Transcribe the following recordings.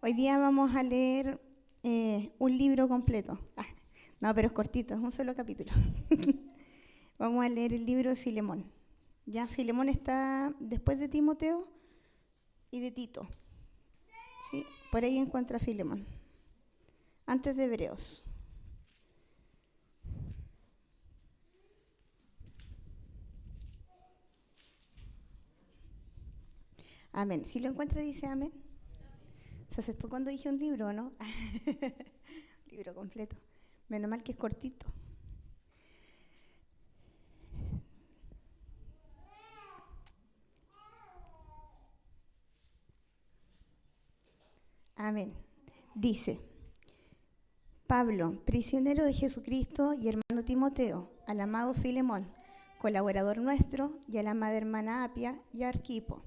Hoy día vamos a leer un libro completo. No, pero es cortito, es un solo capítulo. Vamos a leer el libro de Filemón. Ya, Filemón está después de Timoteo y de Tito. ¿Sí? Por ahí encuentra Filemón. Antes de Hebreos. Amén. Si lo encuentra, dice amén. ¿Se asustó cuando dije un libro, no? Libro completo. Menos mal que es cortito. Amén. Dice: Pablo, prisionero de Jesucristo, y hermano Timoteo, al amado Filemón, colaborador nuestro, y a la amada hermana Apia y a Arquipo,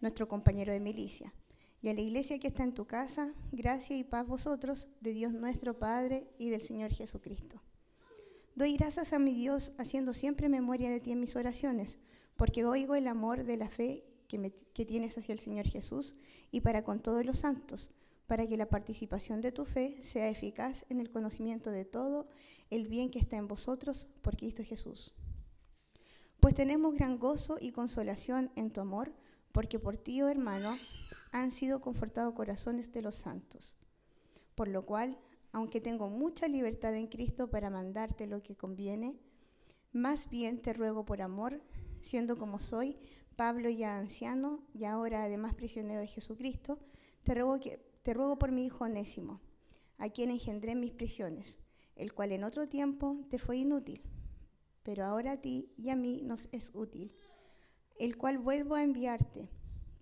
nuestro compañero de milicia, y a la iglesia que está en tu casa, gracia y paz vosotros, de Dios nuestro Padre y del Señor Jesucristo. Doy gracias a mi Dios, haciendo siempre memoria de ti en mis oraciones, porque oigo el amor de la fe que tienes hacia el Señor Jesús y para con todos los santos, para que la participación de tu fe sea eficaz en el conocimiento de todo el bien que está en vosotros por Cristo Jesús. Pues tenemos gran gozo y consolación en tu amor, porque por ti, oh hermano, han sido confortados corazones de los santos. Por lo cual, aunque tengo mucha libertad en Cristo para mandarte lo que conviene, más bien te ruego por amor, siendo como soy, Pablo ya anciano y ahora además prisionero de Jesucristo, te ruego por mi hijo Onésimo, a quien engendré en mis prisiones, el cual en otro tiempo te fue inútil, pero ahora a ti y a mí nos es útil, el cual vuelvo a enviarte.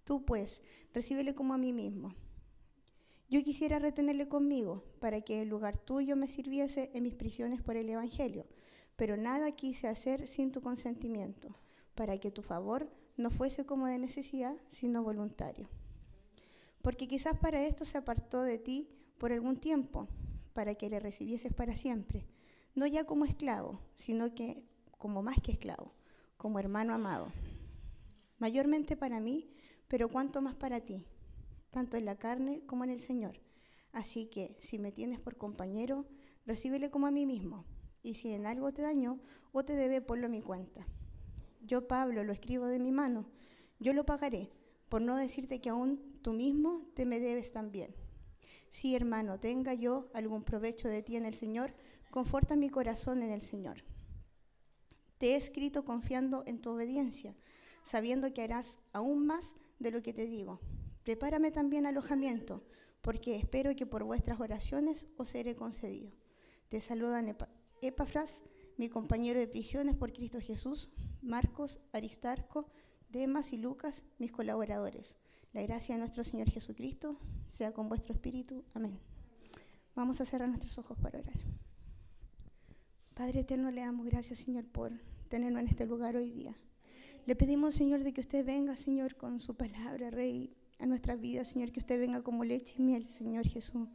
Tú pues, recíbele como a mí mismo. Yo quisiera retenerle conmigo, para que en lugar tuyo me sirviese en mis prisiones por el Evangelio, pero nada quise hacer sin tu consentimiento, para que tu favor no fuese como de necesidad, sino voluntario. Porque quizás para esto se apartó de ti por algún tiempo, para que le recibieses para siempre, no ya como esclavo, sino que como más que esclavo, como hermano amado. Mayormente para mí, pero cuanto más para ti, tanto en la carne como en el Señor. Así que, si me tienes por compañero, recíbele como a mí mismo, y si en algo te dañó o te debe, ponlo a mi cuenta. Yo, Pablo, lo escribo de mi mano, yo lo pagaré, por no decirte que aún tú mismo te me debes también. Si, hermano, tenga yo algún provecho de ti en el Señor, conforta mi corazón en el Señor. Te he escrito confiando en tu obediencia, sabiendo que harás aún más de lo que te digo. Prepárame también alojamiento, porque espero que por vuestras oraciones os seré concedido. Te saludan Epafras, mi compañero de prisiones por Cristo Jesús, Marcos, Aristarco, Demas y Lucas, mis colaboradores. La gracia de nuestro Señor Jesucristo sea con vuestro espíritu. Amén. Vamos a cerrar nuestros ojos para orar. Padre eterno, le damos gracias, Señor, por tenernos en este lugar hoy día. Le pedimos, Señor, de que usted venga, Señor, con su palabra, Rey, a nuestras vidas, Señor, que usted venga como leche y miel, Señor Jesús.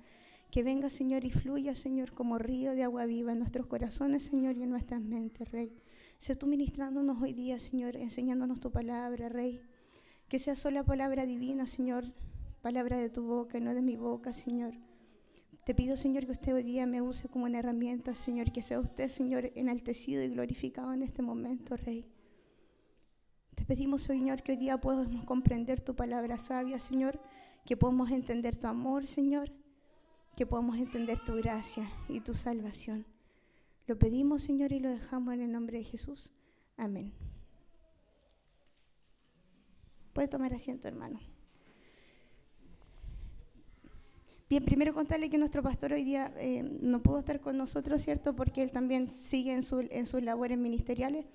Que venga, Señor, y fluya, Señor, como río de agua viva en nuestros corazones, Señor, y en nuestras mentes, Rey. Sea tú ministrándonos hoy día, Señor, enseñándonos tu palabra, Rey. Que sea sola palabra divina, Señor, palabra de tu boca y no de mi boca, Señor. Te pido, Señor, que usted hoy día me use como una herramienta, Señor, que sea usted, Señor, enaltecido y glorificado en este momento, Rey. Te pedimos, Señor, que hoy día podamos comprender tu palabra sabia, Señor, que podamos entender tu amor, Señor, que podamos entender tu gracia y tu salvación. Lo pedimos, Señor, y lo dejamos en el nombre de Jesús. Amén. Puede tomar asiento, hermano. Bien, primero contarle que nuestro pastor hoy día no pudo estar con nosotros, ¿cierto? Porque él también sigue en sus labores ministeriales,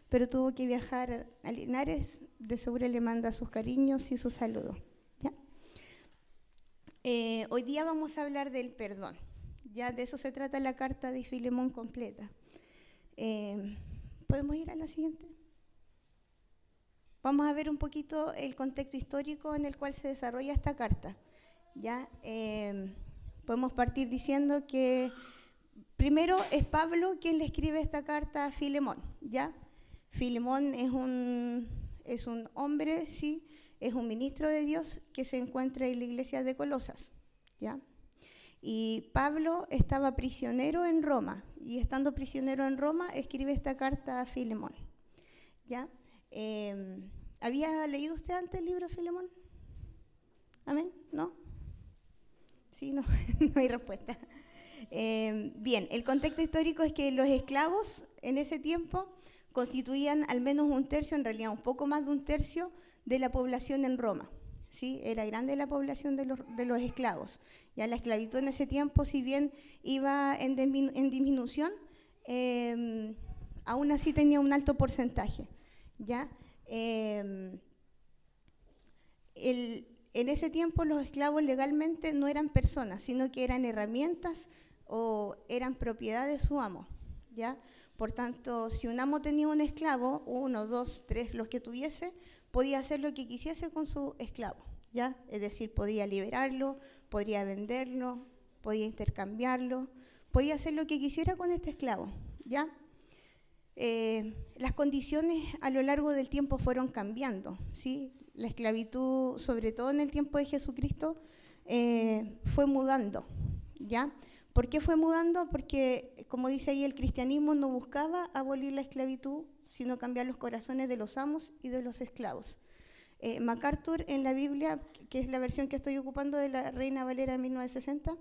pero tuvo que viajar a Linares. De seguro le manda sus cariños y sus saludos. ¿Ya? Hoy día vamos a hablar del perdón. Ya de eso se trata la carta de Filemón completa. ¿Podemos ir a la siguiente? Vamos a ver un poquito el contexto histórico en el cual se desarrolla esta carta. Ya podemos partir diciendo que primero es Pablo quien le escribe esta carta a Filemón. ¿Ya? Filemón es un hombre, sí, es un ministro de Dios que se encuentra en la iglesia de Colosas. ¿ya? Y Pablo estaba prisionero en Roma, y estando prisionero en Roma, escribe esta carta a Filemón, ¿ya? ¿Había leído usted antes el libro de Filemón? ¿Amén? ¿No? Sí, no, no hay respuesta. Bien, el contexto histórico es que los esclavos en ese tiempo constituían al menos un tercio, en realidad un poco más de un tercio, de la población en Roma. ¿Sí? Era grande la población de los esclavos. Ya la esclavitud en ese tiempo, si bien iba en disminución, aún así tenía un alto porcentaje. ¿Ya? En ese tiempo los esclavos legalmente no eran personas, sino que eran herramientas o eran propiedad de su amo, ¿ya? Por tanto, si un amo tenía un esclavo, 1, 2, 3, los que tuviese, podía hacer lo que quisiese con su esclavo, ¿ya? Es decir, podía liberarlo, podría venderlo, podía intercambiarlo, podía hacer lo que quisiera con este esclavo, ¿ya? Las condiciones a lo largo del tiempo fueron cambiando, ¿sí? La esclavitud, sobre todo en el tiempo de Jesucristo, fue mudando, ¿ya? ¿Por qué fue mudando? Porque, como dice ahí, el cristianismo no buscaba abolir la esclavitud, sino cambiar los corazones de los amos y de los esclavos. MacArthur en la Biblia, que es la versión que estoy ocupando de la Reina Valera de 1960,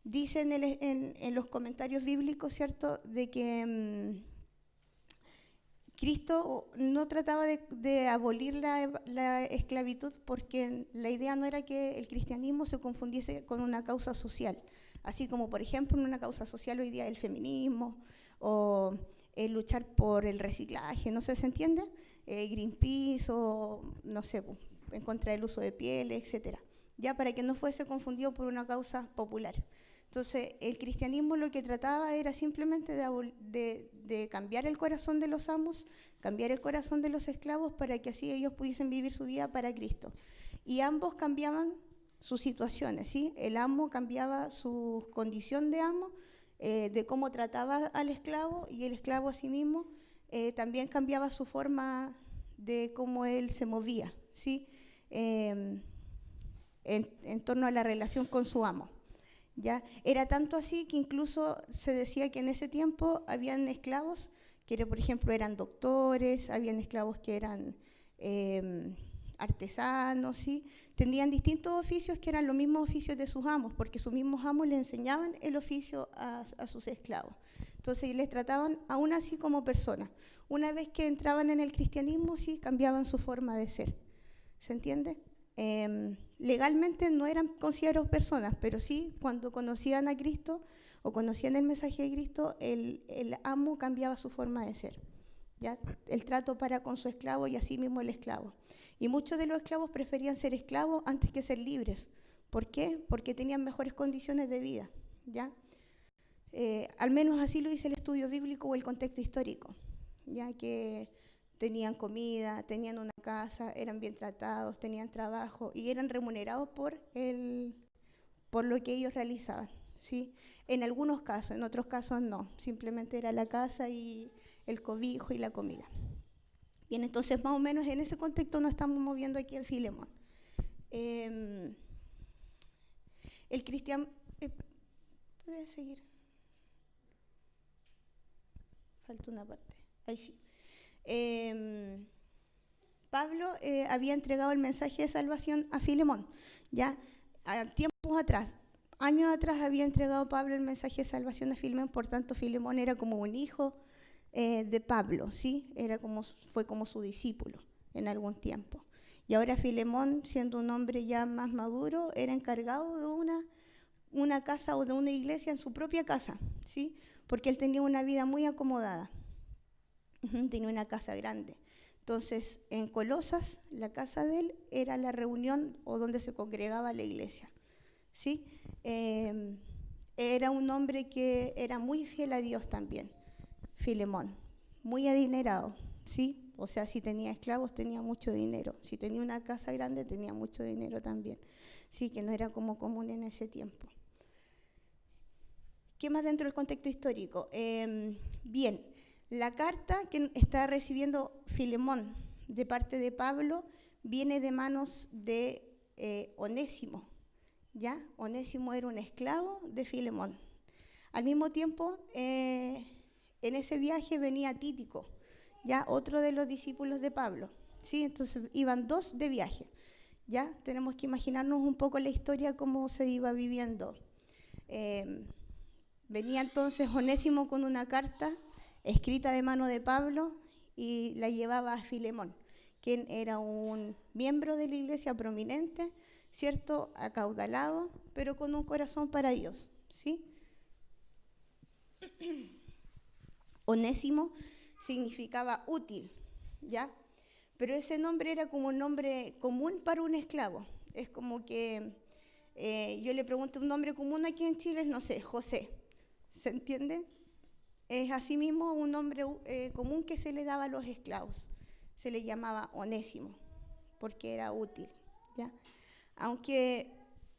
dice en los comentarios bíblicos, ¿cierto?, de que Cristo no trataba de abolir la esclavitud, porque la idea no era que el cristianismo se confundiese con una causa social, así como, por ejemplo, en una causa social hoy día el feminismo o el luchar por el reciclaje, no sé, ¿se entiende? Greenpeace o, no sé, en contra del uso de pieles, etcétera, ya para que no fuese confundido por una causa popular. Entonces, el cristianismo lo que trataba era simplemente de cambiar el corazón de los amos, cambiar el corazón de los esclavos para que así ellos pudiesen vivir su vida para Cristo. Y ambos cambiaban sus situaciones, ¿sí? El amo cambiaba su condición de amo, de cómo trataba al esclavo, y el esclavo a sí mismo también cambiaba su forma de cómo él se movía, ¿sí? En torno a la relación con su amo. ¿Ya? Era tanto así que incluso se decía que en ese tiempo habían esclavos que, por ejemplo, eran doctores, habían esclavos que eran artesanos, ¿sí? Tenían distintos oficios que eran los mismos oficios de sus amos, porque sus mismos amos le enseñaban el oficio a sus esclavos. Entonces les trataban aún así como personas. Una vez que entraban en el cristianismo, sí, cambiaban su forma de ser. ¿Se entiende? Legalmente no eran considerados personas, pero sí, cuando conocían a Cristo o conocían el mensaje de Cristo, el amo cambiaba su forma de ser, ¿ya? El trato para con su esclavo y así mismo el esclavo. Y muchos de los esclavos preferían ser esclavos antes que ser libres. ¿Por qué? Porque tenían mejores condiciones de vida, ¿ya? Al menos así lo dice el estudio bíblico o el contexto histórico, ya que tenían comida, tenían una casa, eran bien tratados, tenían trabajo y eran remunerados por lo que ellos realizaban, ¿sí? En algunos casos, en otros casos no, simplemente era la casa y el cobijo y la comida. Bien, entonces más o menos en ese contexto nos estamos moviendo aquí al Filemón. El cristiano... ¿Puedes seguir? Falta una parte. Ahí sí. Pablo había entregado el mensaje de salvación a Filemón, ya a tiempos atrás, años atrás había entregado Pablo el mensaje de salvación a Filemón, por tanto Filemón era como un hijo de Pablo, ¿sí? Fue como su discípulo en algún tiempo. Y ahora Filemón, siendo un hombre ya más maduro, era encargado de una casa o de una iglesia en su propia casa, ¿sí? Porque él tenía una vida muy acomodada. Tenía una casa grande. Entonces, en Colosas, la casa de él era la reunión o donde se congregaba la iglesia, ¿sí? Era un hombre que era muy fiel a Dios también, Filemón, muy adinerado, ¿sí? O sea, si tenía esclavos, tenía mucho dinero. Si tenía una casa grande, tenía mucho dinero también, sí, que no era como común en ese tiempo. ¿Qué más dentro del contexto histórico? Bien, la carta que está recibiendo Filemón de parte de Pablo viene de manos de Onésimo, ¿ya? Onésimo era un esclavo de Filemón. Al mismo tiempo, en ese viaje venía Tíquico, ¿ya? Otro de los discípulos de Pablo, ¿sí? Entonces iban dos de viaje, ¿ya? Tenemos que imaginarnos un poco la historia, cómo se iba viviendo. Venía entonces Onésimo con una carta escrita de mano de Pablo y la llevaba a Filemón, quien era un miembro de la iglesia prominente, ¿cierto? Acaudalado, pero con un corazón para Dios, ¿sí? Onésimo significaba útil, ¿ya? Pero ese nombre era como un nombre común para un esclavo. Es como que yo le pregunto un nombre común aquí en Chile, no sé, José. ¿Se entiende? Es asimismo un nombre común que se le daba a los esclavos. Se le llamaba Onésimo, porque era útil, ¿ya? Aunque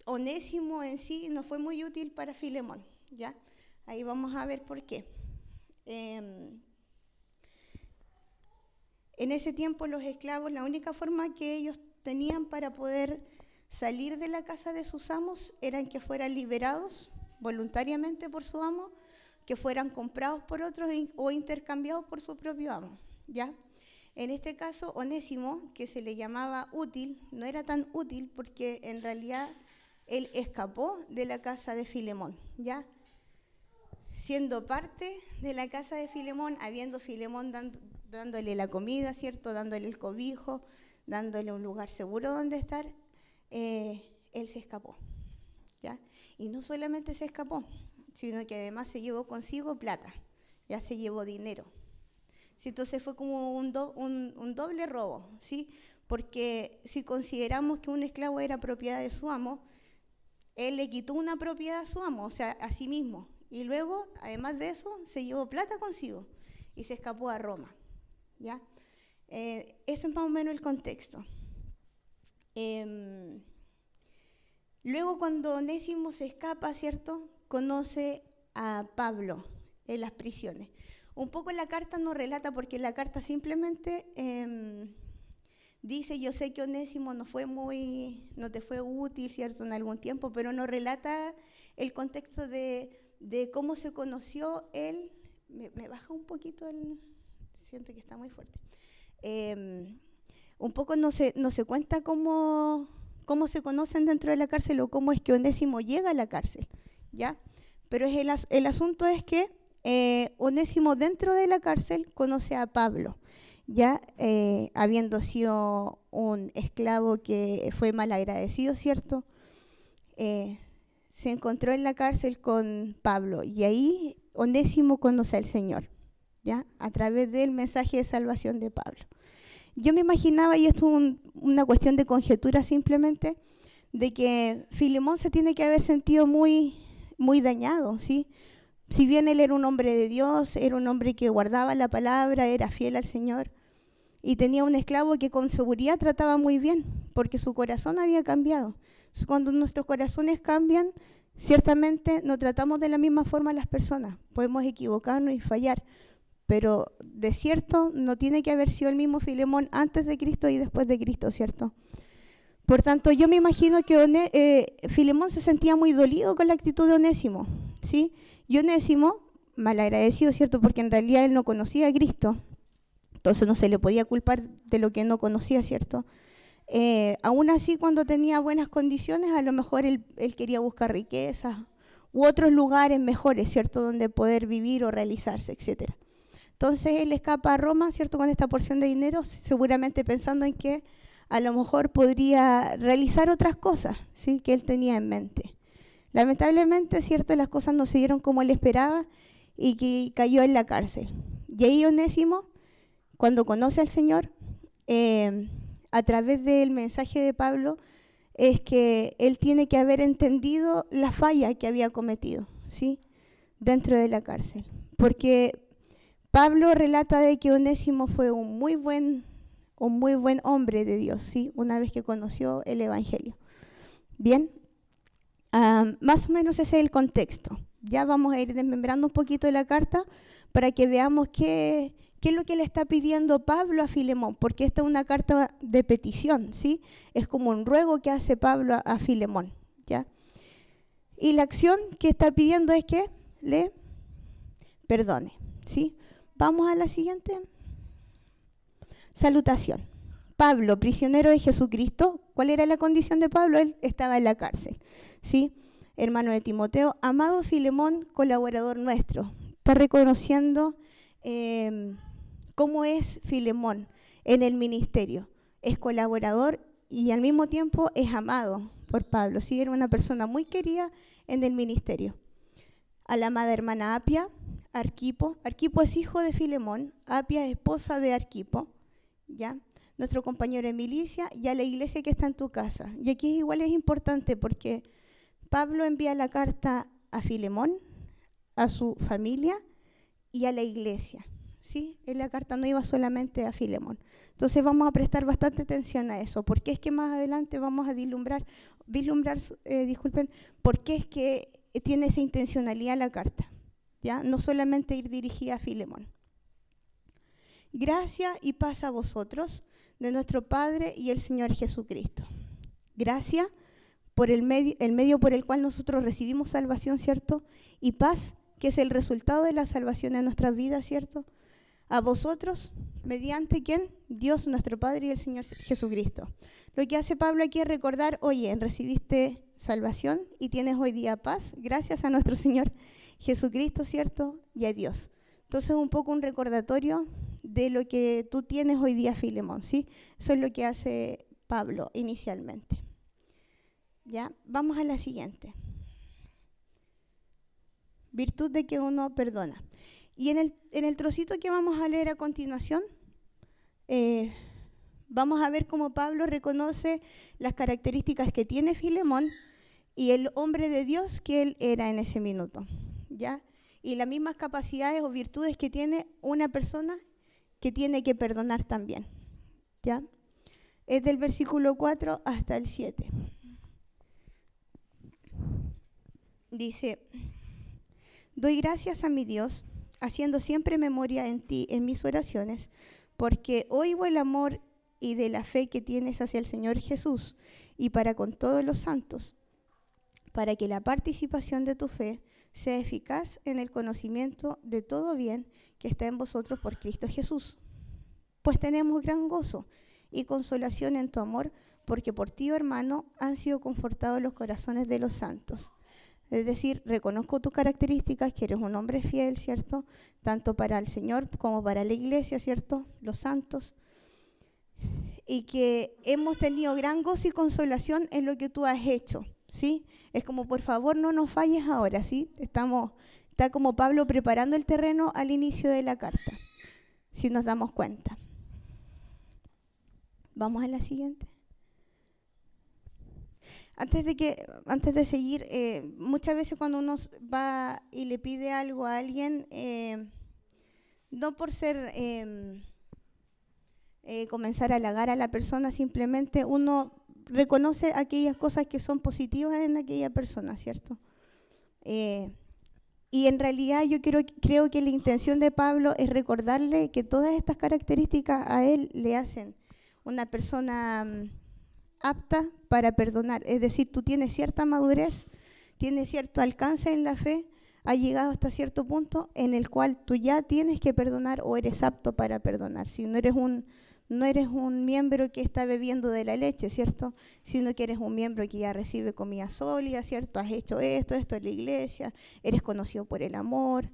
Onésimo en sí no fue muy útil para Filemón, ¿ya? Ahí vamos a ver por qué. En ese tiempo los esclavos, la única forma que ellos tenían para poder salir de la casa de sus amos era que fueran liberados voluntariamente por su amo, que fueran comprados por otros o intercambiados por su propio amo, ¿ya? En este caso, Onésimo, que se le llamaba útil, no era tan útil porque en realidad él escapó de la casa de Filemón, ¿ya? Siendo parte de la casa de Filemón, habiendo Filemón dándole la comida, ¿cierto? Dándole el cobijo, dándole un lugar seguro donde estar, él se escapó, ¿ya? Y no solamente se escapó, sino que además se llevó consigo plata, ya se llevó dinero. ¿Sí? Entonces fue como un doble robo, ¿sí? Porque si consideramos que un esclavo era propiedad de su amo, él le quitó una propiedad a su amo, o sea, a sí mismo. Y luego, además de eso, se llevó plata consigo y se escapó a Roma, ¿ya? Ese es más o menos el contexto. Luego, cuando Onésimo se escapa, ¿cierto? Conoce a Pablo en las prisiones. Un poco la carta no relata, porque la carta simplemente dice, yo sé que Onésimo no te fue útil, ¿cierto? En algún tiempo, pero no relata el contexto de cómo se conoció él. Me baja un poquito siento que está muy fuerte. Un poco no se cuenta cómo se conocen dentro de la cárcel o cómo es que Onésimo llega a la cárcel, ¿ya? Pero el asunto es que Onésimo dentro de la cárcel conoce a Pablo, ya habiendo sido un esclavo que fue mal agradecido, ¿cierto? Se encontró en la cárcel con Pablo y ahí Onésimo conoce al Señor, ¿ya? A través del mensaje de salvación de Pablo. Yo me imaginaba, y esto es una cuestión de conjetura simplemente, de que Filemón se tiene que haber sentido muy, muy dañado, ¿sí? Si bien él era un hombre de Dios, era un hombre que guardaba la palabra, era fiel al Señor, y tenía un esclavo que con seguridad trataba muy bien, porque su corazón había cambiado. Cuando nuestros corazones cambian, ciertamente no tratamos de la misma forma a las personas. Podemos equivocarnos y fallar, pero de cierto no tiene que haber sido el mismo Filemón antes de Cristo y después de Cristo, ¿cierto? Por tanto, yo me imagino que Filemón se sentía muy dolido con la actitud de Onésimo, ¿sí? Y Onésimo, malagradecido, ¿cierto? Porque en realidad él no conocía a Cristo, entonces no se le podía culpar de lo que no conocía, ¿cierto? Aún así, cuando tenía buenas condiciones, a lo mejor él quería buscar riquezas u otros lugares mejores, ¿cierto? Donde poder vivir o realizarse, etcétera. Entonces él escapa a Roma, ¿cierto? Con esta porción de dinero, seguramente pensando en que a lo mejor podría realizar otras cosas, ¿sí? Que él tenía en mente. Lamentablemente, ¿cierto? Las cosas no se dieron como él esperaba y que cayó en la cárcel. Y ahí Onésimo, cuando conoce al Señor, a través del mensaje de Pablo, es que él tiene que haber entendido la falla que había cometido, ¿sí? Dentro de la cárcel. Porque Pablo relata de que Onésimo fue un muy buen hombre de Dios, ¿sí? Una vez que conoció el Evangelio. Bien, más o menos ese es el contexto. Ya vamos a ir desmembrando un poquito de la carta para que veamos qué ¿Qué es lo que le está pidiendo Pablo a Filemón? Porque esta es una carta de petición, ¿sí? Es como un ruego que hace Pablo a Filemón, ¿ya? Y la acción que está pidiendo es que le perdone, ¿sí? Vamos a la siguiente. Salutación. Pablo, prisionero de Jesucristo. ¿Cuál era la condición de Pablo? Él estaba en la cárcel, ¿sí? Hermano de Timoteo. Amado Filemón, colaborador nuestro. Está reconociendo cómo es Filemón en el ministerio. Es colaborador y al mismo tiempo es amado por Pablo, ¿sí? Era una persona muy querida en el ministerio. A la amada hermana Apia, Arquipo. Arquipo es hijo de Filemón, Apia es esposa de Arquipo, ¿ya? Nuestro compañero de milicia, y a la iglesia que está en tu casa. Y aquí igual es importante porque Pablo envía la carta a Filemón, a su familia y a la iglesia, ¿sí? En la carta no iba solamente a Filemón. Entonces vamos a prestar bastante atención a eso, porque es que más adelante vamos a vislumbrar, por qué es que tiene esa intencionalidad la carta, ¿ya? No solamente ir dirigida a Filemón. Gracia y paz a vosotros, de nuestro Padre y el Señor Jesucristo. Gracia por el medio por el cual nosotros recibimos salvación, ¿cierto? Y paz, que es el resultado de la salvación en nuestras vidas, ¿cierto? A vosotros, mediante ¿quién? Dios, nuestro Padre y el Señor Jesucristo. Lo que hace Pablo aquí es recordar, oye, recibiste salvación y tienes hoy día paz, gracias a nuestro Señor Jesucristo, ¿cierto? Y a Dios. Entonces, un poco un recordatorio de lo que tú tienes hoy día, Filemón, ¿sí? Eso es lo que hace Pablo inicialmente. ¿Ya? Vamos a la siguiente. Virtud de que uno perdona. Y en el trocito que vamos a leer a continuación, vamos a ver cómo Pablo reconoce las características que tiene Filemón y el hombre de Dios que él era en ese minuto, ¿ya? Y las mismas capacidades o virtudes que tiene una persona que tiene que perdonar también, ¿ya? Es del versículo 4 hasta el 7. Dice: doy gracias a mi Dios, haciendo siempre memoria en ti en mis oraciones, porque oigo el amor y de la fe que tienes hacia el Señor Jesús y para con todos los santos, para que la participación de tu fe sea eficaz en el conocimiento de todo bien que está en vosotros por Cristo Jesús. Pues tenemos gran gozo y consolación en tu amor, porque por ti, oh hermano, han sido confortados los corazones de los santos. Es decir, reconozco tus características, que eres un hombre fiel, ¿cierto? Tanto para el Señor como para la iglesia, ¿cierto? Los santos. Y que hemos tenido gran gozo y consolación en lo que tú has hecho, ¿sí? Es como, por favor, no nos falles ahora, ¿sí? Está como Pablo preparando el terreno al inicio de la carta, si nos damos cuenta. Vamos a la siguiente. Antes de seguir, muchas veces cuando uno va y le pide algo a alguien, no por ser comenzar a halagar a la persona, simplemente uno reconoce aquellas cosas que son positivas en aquella persona, ¿cierto? Y en realidad yo creo que la intención de Pablo es recordarle que todas estas características a él le hacen una persona apta para perdonar. Es decir, tú tienes cierta madurez, tienes cierto alcance en la fe, has llegado hasta cierto punto en el cual tú ya tienes que perdonar o eres apto para perdonar. Si no eres un miembro que está bebiendo de la leche, ¿cierto? Sino que eres un miembro que ya recibe comida sólida, ¿cierto? Has hecho esto en la iglesia, eres conocido por el amor,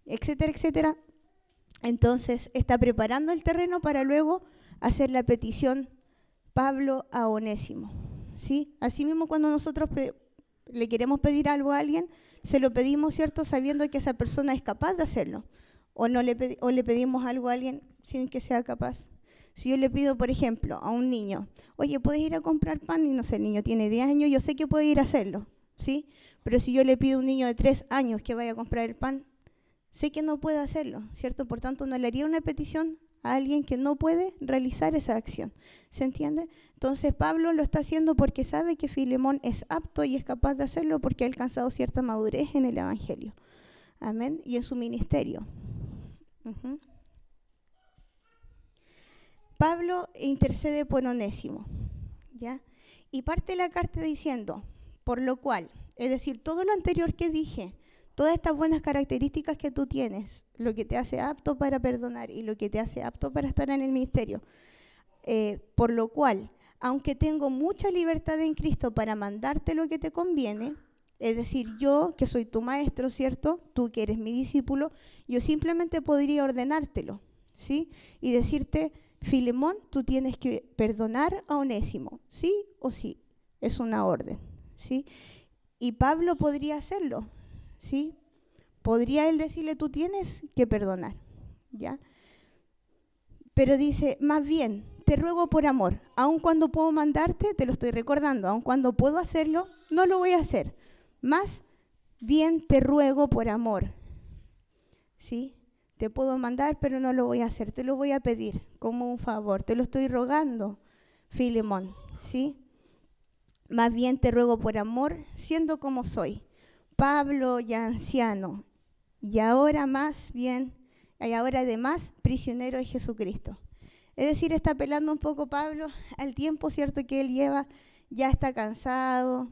etcétera, etcétera. Entonces está preparando el terreno para luego hacer la petición Pablo a Onésimo, ¿sí? Asimismo, cuando nosotros le queremos pedir algo a alguien, se lo pedimos, ¿cierto? Sabiendo que esa persona es capaz de hacerlo. O le pedimos algo a alguien sin que sea capaz. Si yo le pido, por ejemplo, a un niño, oye, ¿puedes ir a comprar pan? Y no sé, el niño tiene 10 años, yo sé que puede ir a hacerlo, ¿sí? Pero si yo le pido a un niño de 3 años que vaya a comprar el pan, sé que no puede hacerlo, ¿cierto? Por tanto, no le haría una petición a alguien que no puede realizar esa acción. ¿Se entiende? Entonces Pablo lo está haciendo porque sabe que Filemón es apto y es capaz de hacerlo porque ha alcanzado cierta madurez en el Evangelio. Amén. Y en su ministerio. Pablo intercede por Onésimo, ¿ya? Y parte la carta diciendo, por lo cual, es decir, todo lo anterior que dije, todas estas buenas características que tú tienes, lo que te hace apto para perdonar y lo que te hace apto para estar en el ministerio, por lo cual, aunque tengo mucha libertad en Cristo para mandarte lo que te conviene, es decir, yo que soy tu maestro, ¿cierto? Tú que eres mi discípulo, yo simplemente podría ordenártelo, ¿sí? Y decirte, Filemón, tú tienes que perdonar a Onésimo, ¿sí o sí? Es una orden, ¿sí? Y Pablo podría hacerlo, ¿sí? Podría él decirle, tú tienes que perdonar, ¿ya? Pero dice, más bien, te ruego por amor, aun cuando puedo mandarte, te lo estoy recordando, aun cuando puedo hacerlo, no lo voy a hacer. Más bien te ruego por amor, ¿sí? Te puedo mandar, pero no lo voy a hacer, te lo voy a pedir como un favor, te lo estoy rogando, Filemón, ¿sí? Más bien te ruego por amor, siendo como soy, Pablo ya anciano, y ahora más bien, y ahora además prisionero de Jesucristo. Es decir, está apelando un poco Pablo al tiempo, ¿cierto?, que él lleva, ya está cansado,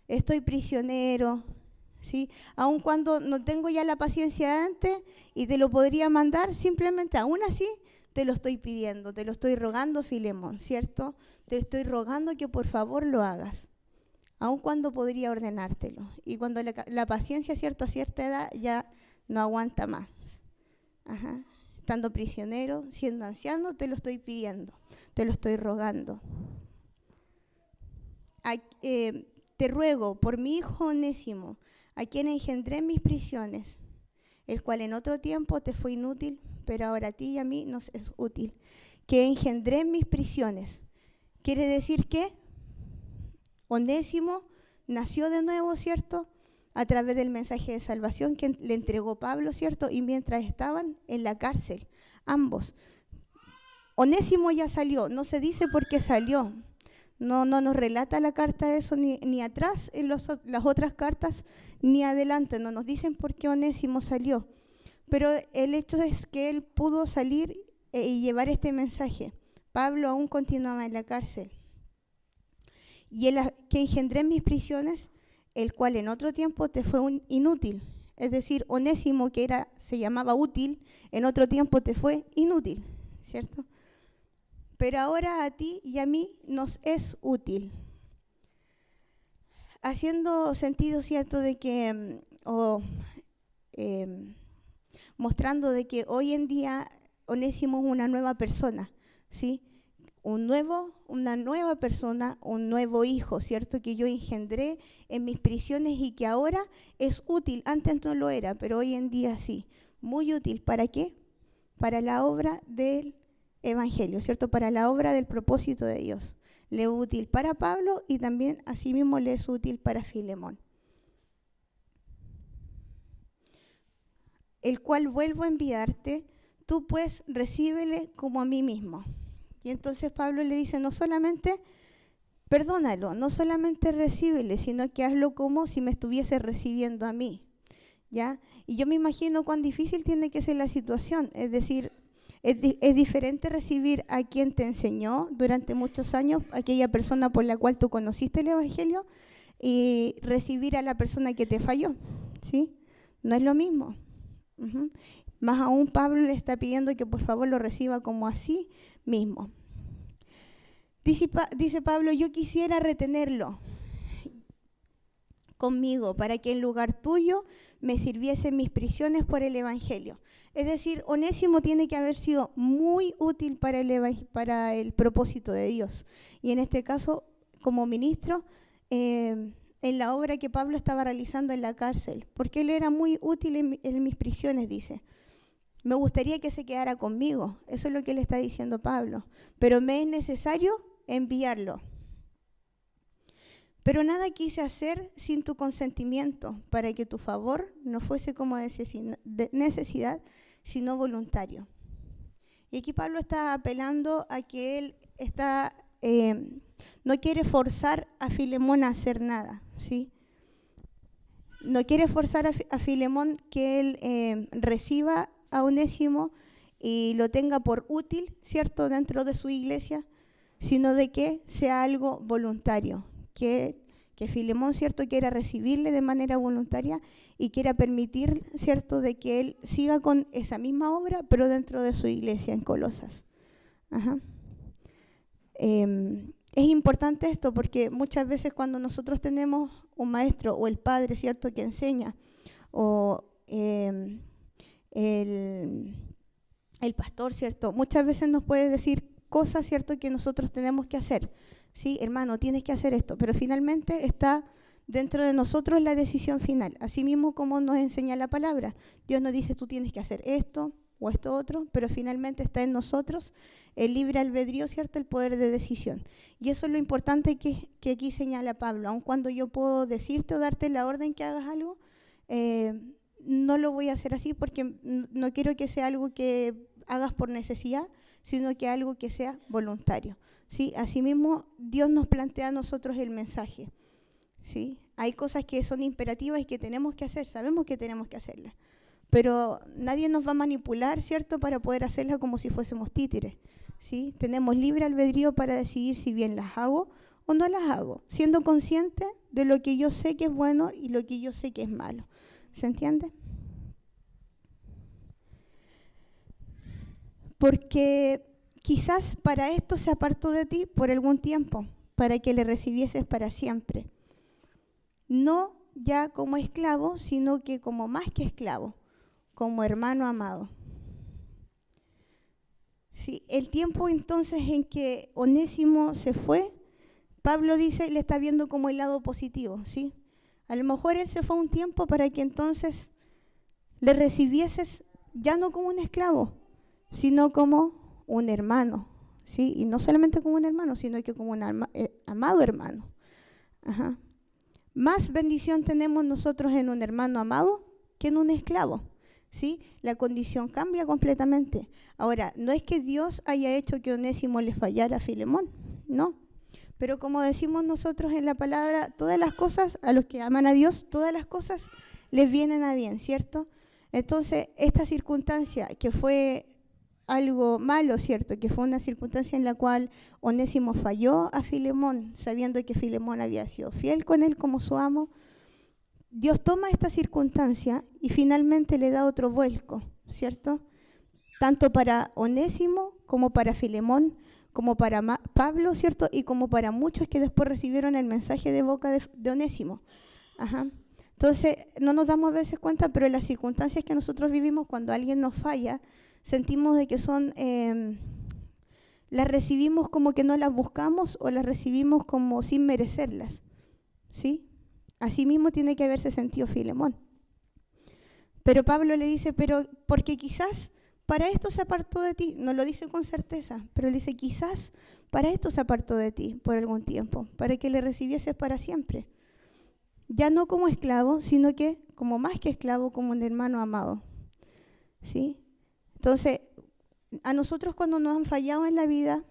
estoy prisionero, ¿sí? Aun cuando no tengo ya la paciencia de antes y te lo podría mandar, simplemente aún así te lo estoy pidiendo, te lo estoy rogando, Filemón, ¿cierto? Te estoy rogando que por favor lo hagas, aun cuando podría ordenártelo. Y cuando la paciencia, ¿cierto?, a cierta edad ya no aguanta más. Ajá. Estando prisionero, siendo anciano, te lo estoy pidiendo, te lo estoy rogando. Te ruego por mi hijo Onésimo, a quien engendré en mis prisiones, el cual en otro tiempo te fue inútil, pero ahora a ti y a mí nos es útil, que engendré en mis prisiones. Quiere decir que Onésimo nació de nuevo, ¿cierto?, a través del mensaje de salvación que le entregó Pablo, ¿cierto? Y mientras estaban en la cárcel, ambos. Onésimo ya salió, no se dice por qué salió. No nos relata la carta eso ni atrás en las otras cartas, ni adelante. No nos dicen por qué Onésimo salió. Pero el hecho es que él pudo salir y llevar este mensaje. Pablo aún continuaba en la cárcel. Y el que engendré en mis prisiones, el cual en otro tiempo te fue un inútil. Es decir, Onésimo, que se llamaba útil, en otro tiempo te fue inútil, ¿cierto? Pero ahora a ti y a mí nos es útil. Haciendo sentido, ¿cierto?, de que, mostrando de que hoy en día Onésimo es una nueva persona, ¿sí? Una nueva persona, un nuevo hijo, ¿cierto?, que yo engendré en mis prisiones y que ahora es útil. Antes no lo era, pero hoy en día sí. Muy útil. ¿Para qué? Para la obra del Evangelio, ¿cierto? Para la obra del propósito de Dios. Le es útil para Pablo y también asimismo le es útil para Filemón. El cual vuelvo a enviarte, tú pues recíbele como a mí mismo. Y entonces Pablo le dice, no solamente perdónalo, no solamente recíbele, sino que hazlo como si me estuviese recibiendo a mí, ¿ya? Y yo me imagino cuán difícil tiene que ser la situación, es decir, es diferente recibir a quien te enseñó durante muchos años, aquella persona por la cual tú conociste el Evangelio, y recibir a la persona que te falló, ¿sí? No es lo mismo. Más aún Pablo le está pidiendo que por favor lo reciba como a sí mismo. Dice Pablo, yo quisiera retenerlo conmigo para que en lugar tuyo me sirviese en mis prisiones por el Evangelio. Es decir, Onésimo tiene que haber sido muy útil para el propósito de Dios. Y en este caso, como ministro, en la obra que Pablo estaba realizando en la cárcel, porque él era muy útil en mis prisiones, dice. Me gustaría que se quedara conmigo, eso es lo que le está diciendo Pablo, pero me es necesario enviarlo. Pero nada quise hacer sin tu consentimiento, para que tu favor no fuese como necesidad, sino voluntario. Y aquí Pablo está apelando a que él no quiere forzar a Filemón a hacer nada, ¿sí? No quiere forzar a Filemón que él reciba a Onésimo y lo tenga por útil, ¿cierto?, dentro de su iglesia, sino de que sea algo voluntario, que Filemón, ¿cierto?, quiera recibirle de manera voluntaria y quiera permitir, ¿cierto?, de que él siga con esa misma obra, pero dentro de su iglesia en Colosas. Ajá. Es importante esto porque muchas veces cuando nosotros tenemos un maestro o el padre, ¿cierto?, que enseña, o el pastor, ¿cierto?, muchas veces nos puede decir cosas, ¿cierto?, que nosotros tenemos que hacer. Sí, hermano, tienes que hacer esto, pero finalmente está dentro de nosotros la decisión final. Así mismo como nos enseña la palabra. Dios nos dice, tú tienes que hacer esto o esto otro, pero finalmente está en nosotros el libre albedrío, ¿cierto?, el poder de decisión. Y eso es lo importante que aquí señala Pablo. Aun cuando yo puedo decirte o darte la orden que hagas algo, no lo voy a hacer así porque no quiero que sea algo que hagas por necesidad, sino que algo que sea voluntario. ¿Sí? Asimismo, Dios nos plantea a nosotros el mensaje. ¿Sí? Hay cosas que son imperativas y que tenemos que hacer, sabemos que tenemos que hacerlas, pero nadie nos va a manipular, ¿cierto?, para poder hacerlas como si fuésemos títeres. ¿Sí? Tenemos libre albedrío para decidir si bien las hago o no las hago, siendo consciente de lo que yo sé que es bueno y lo que yo sé que es malo. ¿Se entiende? Porque quizás para esto se apartó de ti por algún tiempo, para que le recibieses para siempre. No ya como esclavo, sino que como más que esclavo, como hermano amado. Sí, el tiempo entonces en que Onésimo se fue, Pablo dice, le está viendo como el lado positivo, ¿sí? A lo mejor él se fue un tiempo para que entonces le recibieses ya no como un esclavo, sino como un hermano, ¿sí? Y no solamente como un hermano, sino que como un amado hermano. Ajá. Más bendición tenemos nosotros en un hermano amado que en un esclavo, ¿sí? La condición cambia completamente. Ahora, no es que Dios haya hecho que Onésimo le fallara a Filemón, no. Pero como decimos nosotros en la palabra, todas las cosas, a los que aman a Dios, todas las cosas les vienen a bien, ¿cierto? Entonces, esta circunstancia que fue algo malo, ¿cierto? Que fue una circunstancia en la cual Onésimo falló a Filemón, sabiendo que Filemón había sido fiel con él como su amo. Dios toma esta circunstancia y finalmente le da otro vuelco, ¿cierto? Tanto para Onésimo como para Filemón, como para Pablo, ¿cierto? Y como para muchos que después recibieron el mensaje de boca de Onésimo. Ajá. Entonces, no nos damos a veces cuenta, pero en las circunstancias que nosotros vivimos, cuando alguien nos falla, sentimos de que son, las recibimos como que no las buscamos o las recibimos como sin merecerlas, ¿sí? Así mismo tiene que haberse sentido Filemón. Pero Pablo le dice, pero porque quizás para esto se apartó de ti, no lo dice con certeza, pero le dice, quizás para esto se apartó de ti por algún tiempo, para que le recibieses para siempre. Ya no como esclavo, sino que como más que esclavo, como un hermano amado. ¿Sí? Entonces, a nosotros cuando nos han fallado en la vida,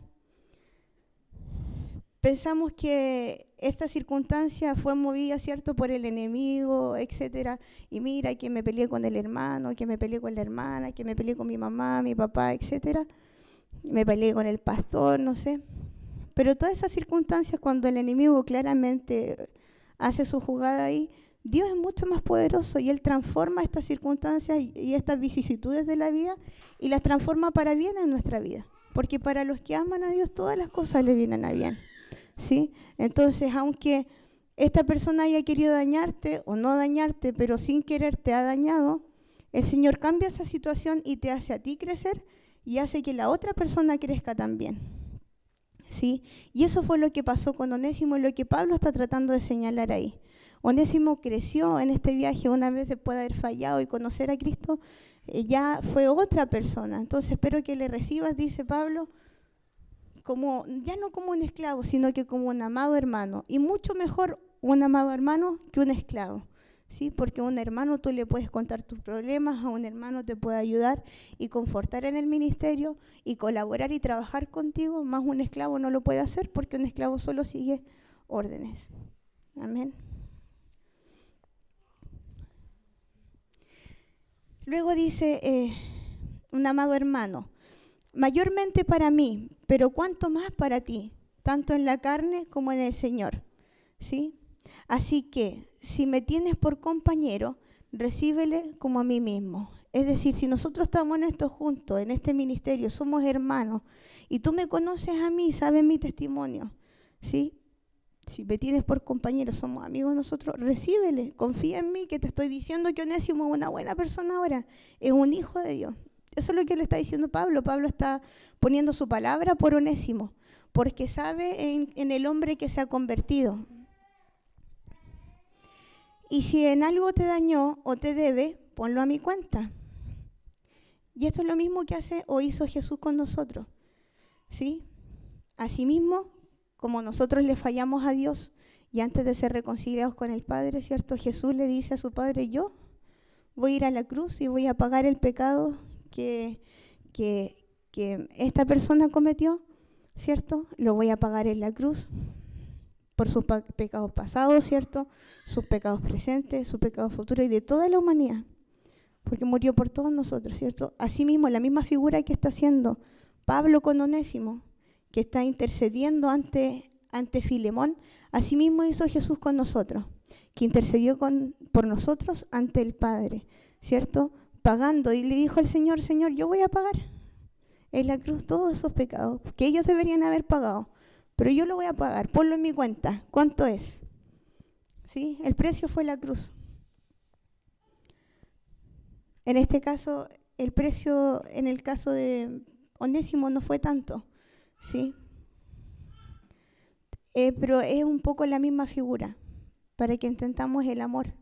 pensamos que esta circunstancia fue movida, ¿cierto?, por el enemigo, etcétera. Y mira, que me peleé con el hermano, que me peleé con la hermana, que me peleé con mi mamá, mi papá, etcétera. Me peleé con el pastor, no sé. Pero todas esas circunstancias, cuando el enemigo claramente hace su jugada ahí, Dios es mucho más poderoso y Él transforma estas circunstancias y estas vicisitudes de la vida y las transforma para bien en nuestra vida. Porque para los que aman a Dios, todas las cosas le vienen a bien. ¿Sí? Entonces, aunque esta persona haya querido dañarte o no dañarte, pero sin querer te ha dañado, el Señor cambia esa situación y te hace a ti crecer y hace que la otra persona crezca también. ¿Sí? Y eso fue lo que pasó con Onésimo y lo que Pablo está tratando de señalar ahí. Onésimo creció en este viaje una vez después de haber fallado y conocer a Cristo, ya fue otra persona. Entonces espero que le recibas, dice Pablo, como, ya no como un esclavo, sino que como un amado hermano. Y mucho mejor un amado hermano que un esclavo. ¿Sí? Porque a un hermano tú le puedes contar tus problemas, a un hermano te puede ayudar y confortar en el ministerio y colaborar y trabajar contigo, más un esclavo no lo puede hacer porque un esclavo solo sigue órdenes. Amén. Luego dice, un amado hermano, mayormente para mí, pero cuánto más para ti, tanto en la carne como en el Señor, ¿sí? Así que, si me tienes por compañero, recíbele como a mí mismo. Es decir, si nosotros estamos en esto juntos, en este ministerio, somos hermanos, y tú me conoces a mí, sabes mi testimonio, ¿sí? Si me tienes por compañero, somos amigos nosotros, recíbele, confía en mí, que te estoy diciendo que Onésimo es una buena persona ahora, es un hijo de Dios. Eso es lo que le está diciendo Pablo. Pablo está poniendo su palabra por Onésimo, porque sabe en el hombre que se ha convertido. Y si en algo te dañó o te debe, ponlo a mi cuenta. Y esto es lo mismo que hace o hizo Jesús con nosotros, ¿sí? Asimismo, como nosotros le fallamos a Dios y antes de ser reconciliados con el Padre, ¿cierto? Jesús le dice a su Padre, yo voy a ir a la cruz y voy a pagar el pecado que esta persona cometió, ¿cierto? Lo voy a pagar en la cruz por sus pecados pasados, ¿cierto? Sus pecados presentes, sus pecados futuros y de toda la humanidad, porque murió por todos nosotros, ¿cierto? Asimismo, la misma figura que está haciendo Pablo con Onésimo, que está intercediendo ante Filemón, asimismo hizo Jesús con nosotros, que intercedió por nosotros ante el Padre, ¿cierto? Pagando, y le dijo al Señor, Señor, yo voy a pagar en la cruz todos esos pecados que ellos deberían haber pagado, pero yo lo voy a pagar, ponlo en mi cuenta, ¿cuánto es? ¿Sí? El precio fue la cruz. En este caso, el precio en el caso de Onésimo no fue tanto, ¿sí? Pero es un poco la misma figura, para que entendamos el amor.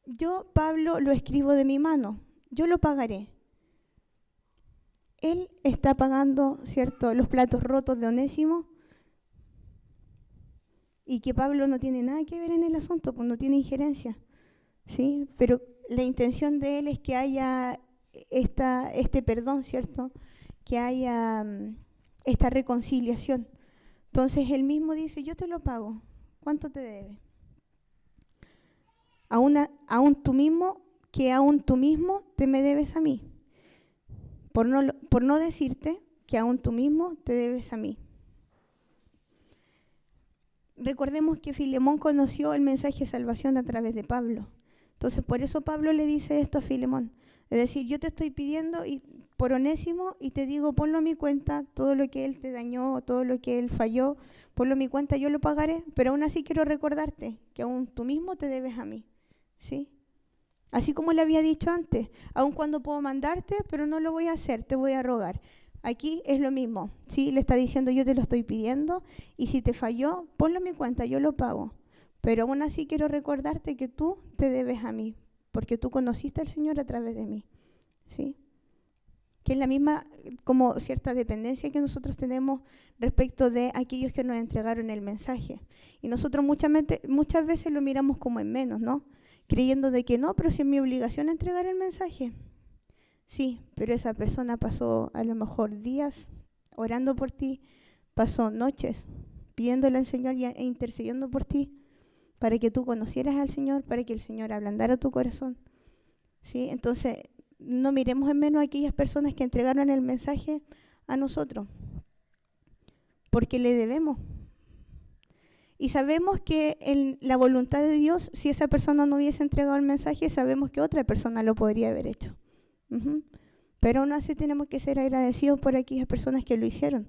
Yo, Pablo, lo escribo de mi mano, yo lo pagaré. Él está pagando, ¿cierto?, los platos rotos de Onésimo, y que Pablo no tiene nada que ver en el asunto, pues no tiene injerencia, ¿sí? Pero la intención de él es que haya este perdón, ¿cierto?, que haya esta reconciliación. Entonces él mismo dice, yo te lo pago, ¿cuánto te debe? Aún tú mismo te me debes a mí, por no decirte que aún tú mismo te debes a mí. Recordemos que Filemón conoció el mensaje de salvación a través de Pablo. Entonces, por eso Pablo le dice esto a Filemón. Es decir, yo te estoy pidiendo por Onésimo y te digo, ponlo a mi cuenta, todo lo que él te dañó, todo lo que él falló, ponlo a mi cuenta, yo lo pagaré, pero aún así quiero recordarte que aún tú mismo te debes a mí, ¿sí? Así como le había dicho antes, aun cuando puedo mandarte, pero no lo voy a hacer, te voy a rogar. Aquí es lo mismo, ¿sí? Le está diciendo, yo te lo estoy pidiendo, y si te falló, ponlo a mi cuenta, yo lo pago. Pero aún así quiero recordarte que tú te debes a mí, porque tú conociste al Señor a través de mí, ¿sí? Que es la misma como cierta dependencia que nosotros tenemos respecto de aquellos que nos entregaron el mensaje. Y nosotros muchas veces lo miramos como en menos, ¿no? Creyendo de que no, pero si es mi obligación entregar el mensaje. Sí, pero esa persona pasó a lo mejor días orando por ti, pasó noches pidiéndole al Señor e intercediendo por ti para que tú conocieras al Señor, para que el Señor ablandara tu corazón. ¿Sí? Entonces, no miremos en menos a aquellas personas que entregaron el mensaje a nosotros, porque le debemos. Y sabemos que en la voluntad de Dios, si esa persona no hubiese entregado el mensaje, sabemos que otra persona lo podría haber hecho. Pero aún así tenemos que ser agradecidos por aquellas personas que lo hicieron,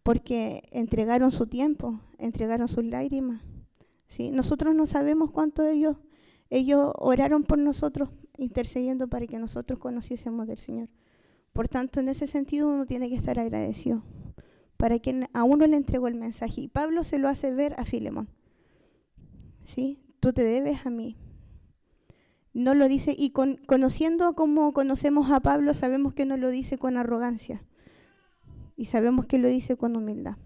porque entregaron su tiempo, entregaron sus lágrimas, ¿sí? Nosotros no sabemos cuánto de ellos oraron por nosotros, intercediendo para que nosotros conociésemos del Señor. Por tanto, en ese sentido uno tiene que estar agradecido, para quien a uno le entregó el mensaje. Y Pablo se lo hace ver a Filemón, ¿sí? Tú te debes a mí. No lo dice, y conociendo como conocemos a Pablo, sabemos que no lo dice con arrogancia, y sabemos que lo dice con humildad.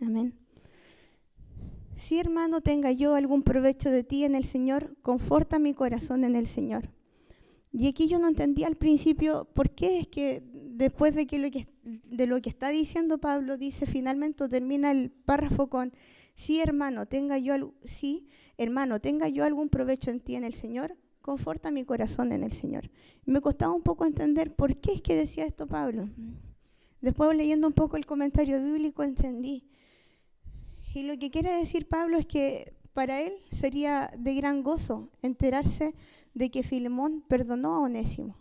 Amén. Si, hermano, tenga yo algún provecho de ti en el Señor, conforta mi corazón en el Señor. Y aquí yo no entendía al principio por qué es que después de lo que está diciendo Pablo, dice finalmente, termina el párrafo con hermano, tenga yo algún provecho en ti en el Señor, conforta mi corazón en el Señor. Me costaba un poco entender por qué es que decía esto Pablo. Después, leyendo un poco el comentario bíblico, entendí. Y lo que quiere decir Pablo es que para él sería de gran gozo enterarse de que Filemón perdonó a Onésimo,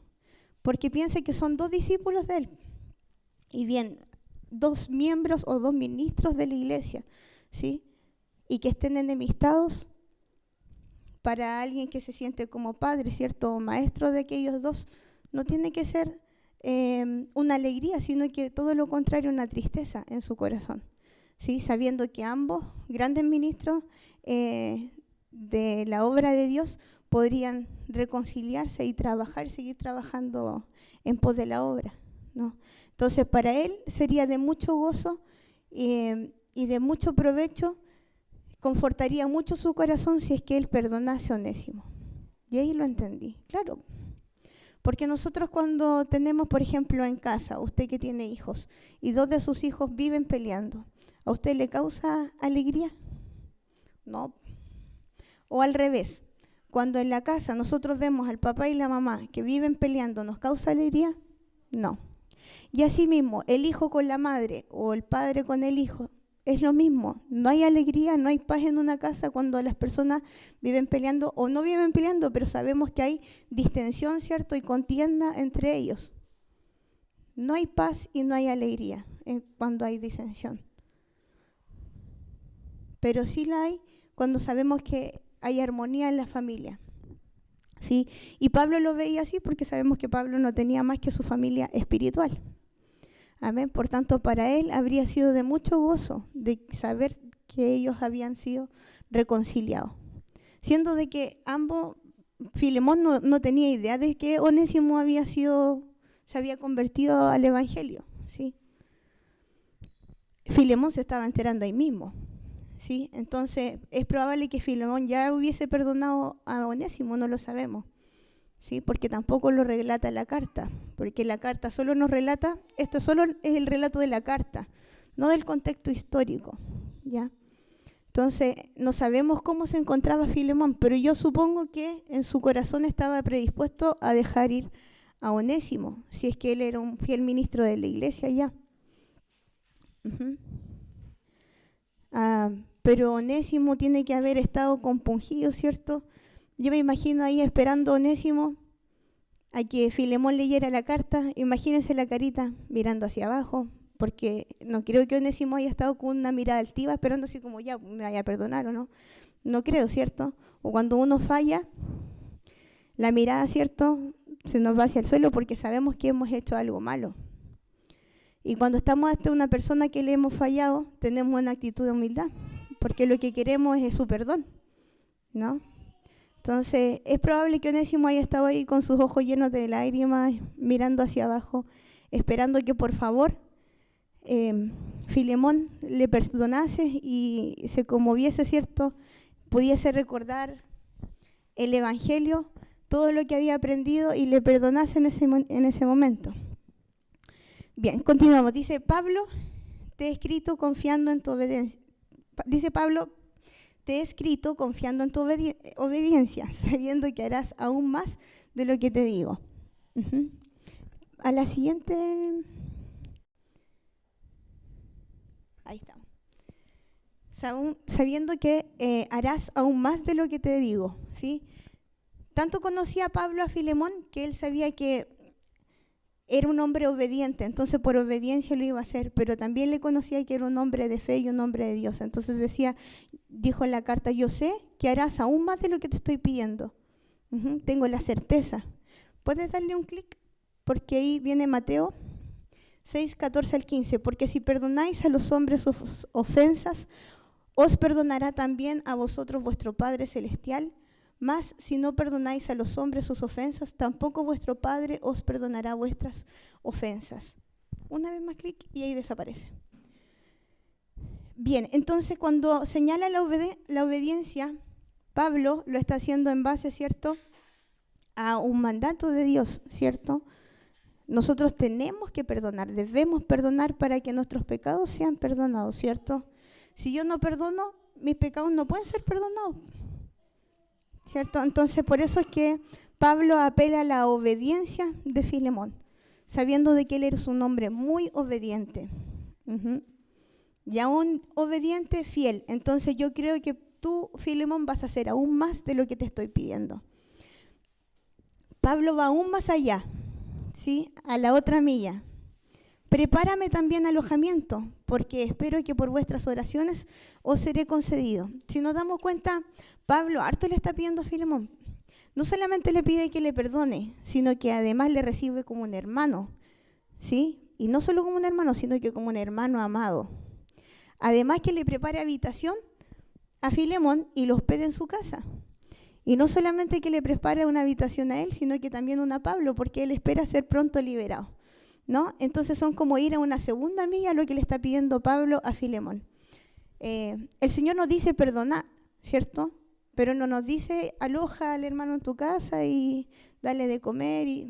porque piensa que son 2 discípulos de él, y bien, 2 miembros o 2 ministros de la iglesia, ¿sí? Y que estén enemistados, para alguien que se siente como padre, ¿cierto? O maestro de aquellos 2, no tiene que ser una alegría, sino que todo lo contrario, una tristeza en su corazón, ¿sí? Sabiendo que ambos, grandes ministros de la obra de Dios, podrían reconciliarse y trabajar, seguir trabajando en pos de la obra, ¿no? Entonces, para él sería de mucho gozo y de mucho provecho, confortaría mucho su corazón si es que él perdonase a Onésimo. Y ahí lo entendí, claro. Porque nosotros cuando tenemos, por ejemplo, en casa, usted que tiene hijos, y 2 de sus hijos viven peleando, ¿a usted le causa alegría? No. O al revés, cuando en la casa nosotros vemos al papá y la mamá que viven peleando, ¿nos causa alegría? No. Y asimismo, el hijo con la madre o el padre con el hijo, es lo mismo. No hay alegría, no hay paz en una casa cuando las personas viven peleando o no viven peleando, pero sabemos que hay distensión, ¿cierto? Y contienda entre ellos. No hay paz y no hay alegría cuando hay disensión. Pero sí la hay cuando sabemos que hay armonía en la familia, ¿sí? Y Pablo lo veía así porque sabemos que Pablo no tenía más que su familia espiritual. Amén. Por tanto, para él habría sido de mucho gozo de saber que ellos habían sido reconciliados. Siendo de que ambos, Filemón no tenía idea de que Onésimo se había convertido al evangelio, ¿sí? Filemón se estaba enterando ahí mismo, ¿sí? Entonces, es probable que Filemón ya hubiese perdonado a Onésimo, no lo sabemos, ¿sí? Porque tampoco lo relata la carta, porque la carta solo nos relata, esto solo es el relato de la carta, no del contexto histórico, ¿ya? Entonces, no sabemos cómo se encontraba Filemón, pero yo supongo que en su corazón estaba predispuesto a dejar ir a Onésimo, si es que él era un fiel ministro de la iglesia ya. Pero Onésimo tiene que haber estado compungido, ¿cierto? Yo me imagino ahí esperando a Onésimo a que Filemón leyera la carta. Imagínense la carita mirando hacia abajo, porque no creo que Onésimo haya estado con una mirada altiva esperando así como ya me vaya a perdonar o no. No creo, ¿cierto? O cuando uno falla, la mirada, ¿cierto?, se nos va hacia el suelo porque sabemos que hemos hecho algo malo. Y cuando estamos ante una persona que le hemos fallado, tenemos una actitud de humildad, porque lo que queremos es su perdón, ¿no? Entonces, es probable que Onésimo haya estado ahí con sus ojos llenos de lágrimas, mirando hacia abajo, esperando que por favor Filemón le perdonase y se conmoviese, ¿cierto? Pudiese recordar el evangelio, todo lo que había aprendido y le perdonase en ese momento. Bien, continuamos. Dice Pablo, te he escrito confiando en tu obediencia. Dice Pablo, te he escrito confiando en tu obediencia, sabiendo que harás aún más de lo que te digo. A la siguiente. Ahí estamos. Sabiendo que harás aún más de lo que te digo, ¿sí? Tanto conocía Pablo a Filemón que él sabía que era un hombre obediente, entonces por obediencia lo iba a hacer, pero también le conocía que era un hombre de fe y un hombre de Dios. Entonces dijo en la carta, yo sé que harás aún más de lo que te estoy pidiendo. Tengo la certeza. ¿Puedes darle un clic? Porque ahí viene Mateo 6, 14 al 15. Porque si perdonáis a los hombres sus ofensas, os perdonará también a vosotros vuestro Padre Celestial. Mas si no perdonáis a los hombres sus ofensas, tampoco vuestro Padre os perdonará vuestras ofensas. Una vez más clic y ahí desaparece. Bien, entonces cuando señala la obediencia, Pablo lo está haciendo en base, ¿cierto?, a un mandato de Dios, ¿cierto? Nosotros tenemos que perdonar, debemos perdonar para que nuestros pecados sean perdonados, ¿cierto? Si yo no perdono, mis pecados no pueden ser perdonados. ¿cierto? Entonces, por eso es que Pablo apela a la obediencia de Filemón, sabiendo de que él era un hombre muy obediente. Y aún obediente, fiel. Entonces yo creo que tú, Filemón, vas a hacer aún más de lo que te estoy pidiendo. Pablo va aún más allá, ¿sí? A la otra milla. Prepárame también alojamiento, porque espero que por vuestras oraciones os seré concedido. Si nos damos cuenta, Pablo harto le está pidiendo a Filemón. No solamente le pide que le perdone, sino que además le recibe como un hermano, ¿sí? Y no solo como un hermano, sino que como un hermano amado. Además que le prepare habitación a Filemón y lo hospede en su casa. Y no solamente que le prepare una habitación a él, sino que también una a Pablo, porque él espera ser pronto liberado, ¿no? Entonces son como ir a una segunda milla lo que le está pidiendo Pablo a Filemón. El Señor nos dice perdonar, ¿cierto? Pero no nos dice aloja al hermano en tu casa y dale de comer.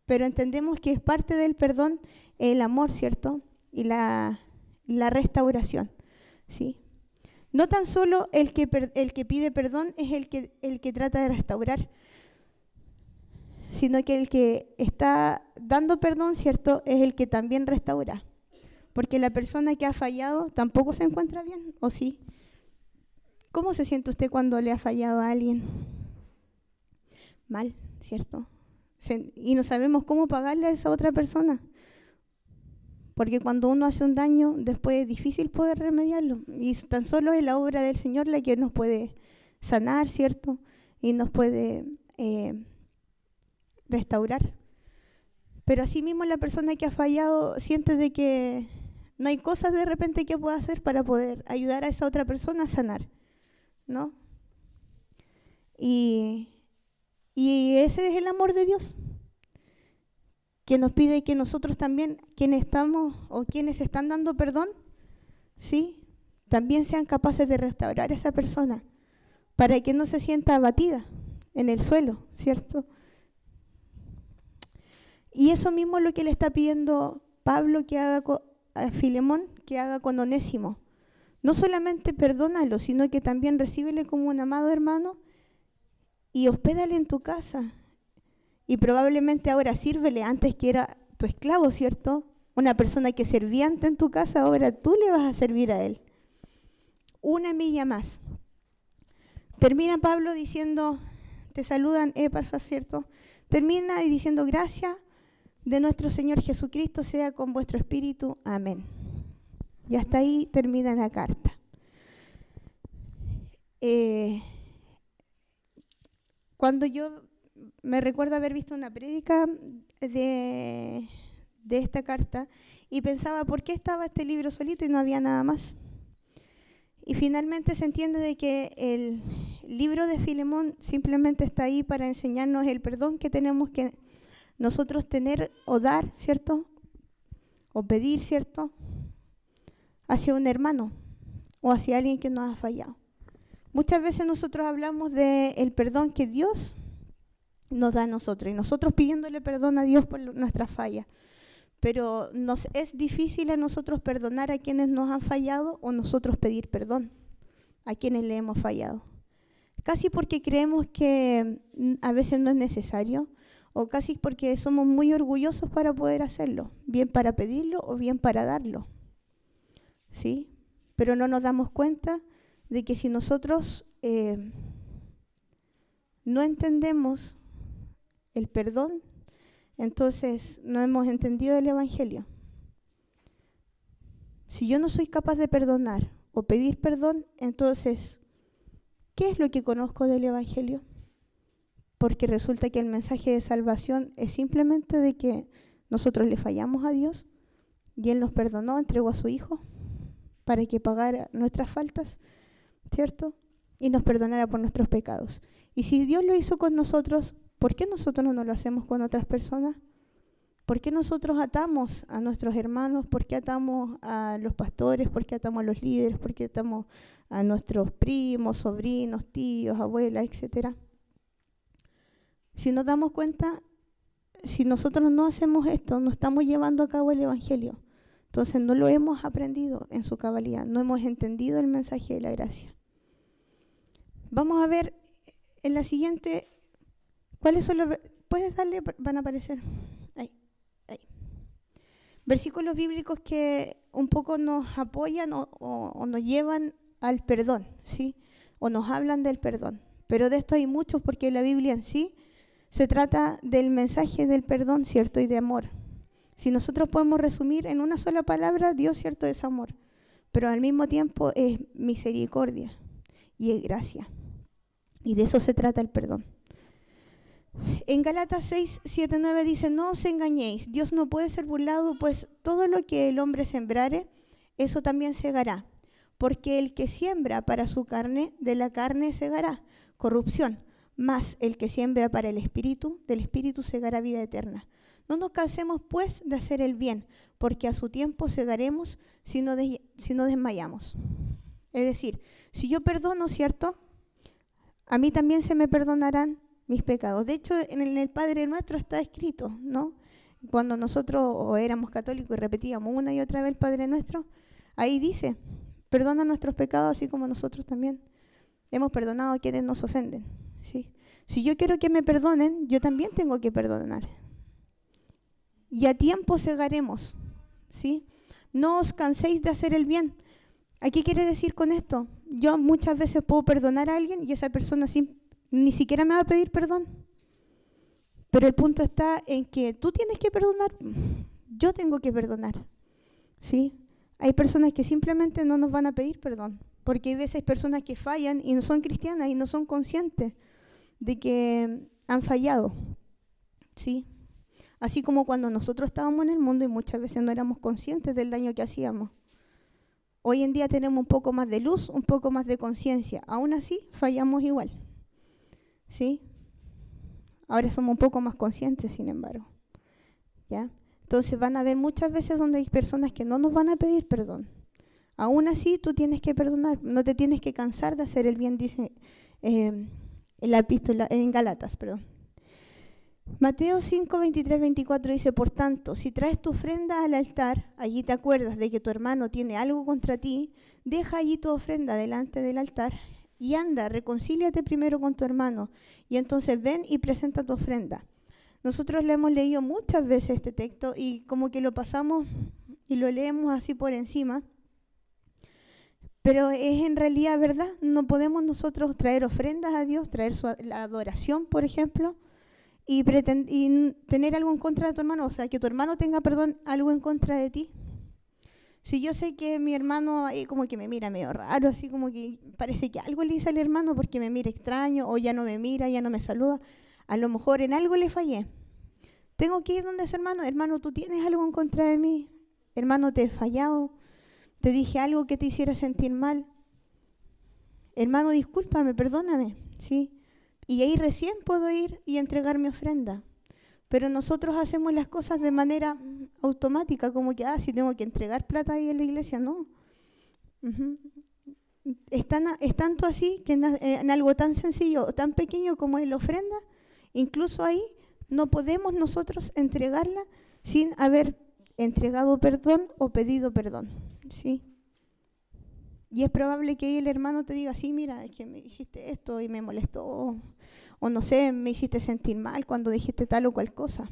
Pero entendemos que es parte del perdón el amor, ¿cierto? Y la restauración, ¿sí? No tan solo el que pide perdón es el que trata de restaurar, sino que el que está dando perdón, ¿cierto?, es el que también restaura. Porque la persona que ha fallado tampoco se encuentra bien, ¿o sí? ¿Cómo se siente usted cuando le ha fallado a alguien? Mal, ¿cierto? Y no sabemos cómo pagarle a esa otra persona. Porque cuando uno hace un daño, después es difícil poder remediarlo. Y tan solo es la obra del Señor la que nos puede sanar, ¿cierto? Y nos puede restaurar. Pero asimismo la persona que ha fallado siente de que no hay cosas de repente que pueda hacer para poder ayudar a esa otra persona a sanar, ¿no? Y ese es el amor de Dios, que nos pide que nosotros también, quienes estamos o quienes están dando perdón, ¿sí?, también sean capaces de restaurar a esa persona para que no se sienta abatida en el suelo, ¿cierto? Y eso mismo es lo que le está pidiendo Pablo que haga a Filemón, que haga con Onésimo. No solamente perdónalo, sino que también recíbele como un amado hermano y hospédale en tu casa. Y probablemente ahora sírvele, antes que era tu esclavo, ¿cierto? Una persona que servía antes en tu casa, ahora tú le vas a servir a él. Una milla más. Termina Pablo diciendo, te saludan Epafras, ¿cierto? Termina diciendo, gracias de nuestro Señor Jesucristo sea con vuestro espíritu. Amén. Y hasta ahí termina la carta. Cuando yo me recuerdo haber visto una prédica de esta carta y pensaba, ¿por qué estaba este libro solito y no había nada más? Y finalmente se entiende de que el libro de Filemón simplemente está ahí para enseñarnos el perdón que tenemos que nosotros tener o dar, ¿cierto? O pedir, ¿cierto?, hacia un hermano o hacia alguien que nos ha fallado. Muchas veces nosotros hablamos del perdón que Dios nos da a nosotros y nosotros pidiéndole perdón a Dios por nuestras fallas. Pero nos es difícil a nosotros perdonar a quienes nos han fallado o nosotros pedir perdón a quienes le hemos fallado. Casi porque creemos que a veces no es necesario o casi porque somos muy orgullosos para poder hacerlo, bien para pedirlo o bien para darlo, ¿sí? Pero no nos damos cuenta de que si nosotros no entendemos el perdón, entonces no hemos entendido el Evangelio. Si yo no soy capaz de perdonar o pedir perdón, entonces, ¿qué es lo que conozco del Evangelio? Porque resulta que el mensaje de salvación es simplemente de que nosotros le fallamos a Dios y Él nos perdonó, entregó a su Hijo para que pagara nuestras faltas, ¿cierto? Y nos perdonara por nuestros pecados. Y si Dios lo hizo con nosotros, ¿por qué nosotros no lo hacemos con otras personas? ¿Por qué nosotros atamos a nuestros hermanos? ¿Por qué atamos a los pastores? ¿Por qué atamos a los líderes? ¿Por qué atamos a nuestros primos, sobrinos, tíos, abuelas, etcétera? Si nos damos cuenta, si nosotros no hacemos esto, no estamos llevando a cabo el Evangelio. Entonces no lo hemos aprendido en su cabalidad, no hemos entendido el mensaje de la gracia. Vamos a ver en la siguiente, ¿cuáles son los? ¿Puedes darle? Van a aparecer. Ahí. Versículos bíblicos que un poco nos apoyan o nos llevan al perdón, ¿sí? O nos hablan del perdón. Pero de esto hay muchos porque la Biblia en sí se trata del mensaje del perdón, ¿cierto? Y de amor. Si nosotros podemos resumir en una sola palabra, Dios, ¿cierto? Es amor. Pero al mismo tiempo es misericordia y es gracia. Y de eso se trata el perdón. En Gálatas 6, 7, 9 dice, no os engañéis, Dios no puede ser burlado, pues todo lo que el hombre sembrare, eso también segará. Porque el que siembra para su carne, de la carne segará corrupción, mas el que siembra para el Espíritu, del Espíritu segará vida eterna. No nos cansemos pues de hacer el bien, porque a su tiempo segaremos si no desmayamos. Es decir, si yo perdono, ¿cierto? A mí también se me perdonarán mis pecados. De hecho, en el Padre Nuestro está escrito, ¿no? Cuando nosotros éramos católicos y repetíamos una y otra vez el Padre Nuestro, ahí dice, perdona nuestros pecados así como nosotros también hemos perdonado a quienes nos ofenden, ¿sí? Si yo quiero que me perdonen, yo también tengo que perdonar. Y a tiempo segaremos, ¿sí? No os canséis de hacer el bien. ¿A qué quiere decir con esto? Yo muchas veces puedo perdonar a alguien y esa persona ni siquiera me va a pedir perdón. Pero el punto está en que tú tienes que perdonar, yo tengo que perdonar, ¿sí? Hay personas que simplemente no nos van a pedir perdón, porque hay veces personas que fallan y no son cristianas y no son conscientes de que han fallado, ¿sí? Así como cuando nosotros estábamos en el mundo y muchas veces no éramos conscientes del daño que hacíamos. Hoy en día tenemos un poco más de luz, un poco más de conciencia. Aún así, fallamos igual, ¿sí? Ahora somos un poco más conscientes, sin embargo, ¿ya? Entonces van a haber muchas veces donde hay personas que no nos van a pedir perdón. Aún así, tú tienes que perdonar. No te tienes que cansar de hacer el bien, dice en la epístola, en Gálatas, perdón. Mateo 5, 23, 24 dice, por tanto, si traes tu ofrenda al altar, allí te acuerdas de que tu hermano tiene algo contra ti, deja allí tu ofrenda delante del altar y anda, reconcíliate primero con tu hermano y entonces ven y presenta tu ofrenda. Nosotros le hemos leído muchas veces este texto y como que lo pasamos y lo leemos así por encima, pero es en realidad verdad. No podemos nosotros traer ofrendas a Dios, traer la adoración, por ejemplo, y tener algo en contra de tu hermano, o sea, que tu hermano tenga, perdón, algo en contra de ti. Si yo sé que mi hermano ahí como que me mira medio raro, así como que parece que algo le hice al hermano porque me mira extraño, o ya no me mira, ya no me saluda, a lo mejor en algo le fallé. Tengo que ir donde ese hermano, hermano, tú tienes algo en contra de mí, hermano, te he fallado, te dije algo que te hiciera sentir mal. Hermano, discúlpame, perdóname, ¿sí? Y ahí recién puedo ir y entregar mi ofrenda. Pero nosotros hacemos las cosas de manera automática, como que, si tengo que entregar plata ahí en la iglesia, no. Es tanto así que en algo tan sencillo, tan pequeño como es la ofrenda, incluso ahí no podemos nosotros entregarla sin haber entregado perdón o pedido perdón, ¿sí? Y es probable que el hermano te diga, sí, mira, es que me hiciste esto y me molestó, o no sé, me hiciste sentir mal cuando dijiste tal o cual cosa.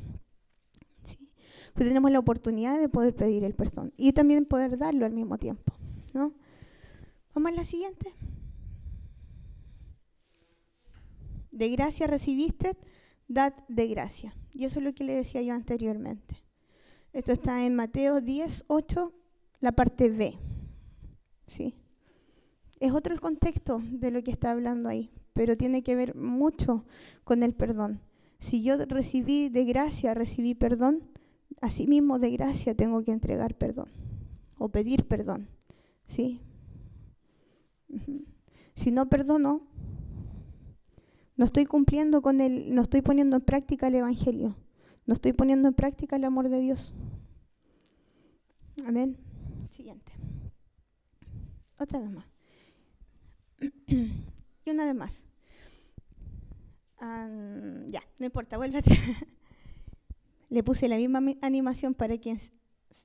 ¿Sí? Pues tenemos la oportunidad de poder pedir el perdón y también poder darlo al mismo tiempo, ¿no? Vamos a la siguiente. De gracia recibiste, dad de gracia. Y eso es lo que le decía yo anteriormente. Esto está en Mateo 10, 8, la parte B, ¿sí? Es otro el contexto de lo que está hablando ahí, pero tiene que ver mucho con el perdón. Si yo recibí de gracia, recibí perdón, asimismo de gracia tengo que entregar perdón o pedir perdón, ¿sí? Si no perdono, no estoy cumpliendo con no estoy poniendo en práctica el Evangelio, no estoy poniendo en práctica el amor de Dios. Amén. Siguiente. Otra vez más. Y una vez más. Ya, no importa, vuelve atrás. Le puse la misma animación para que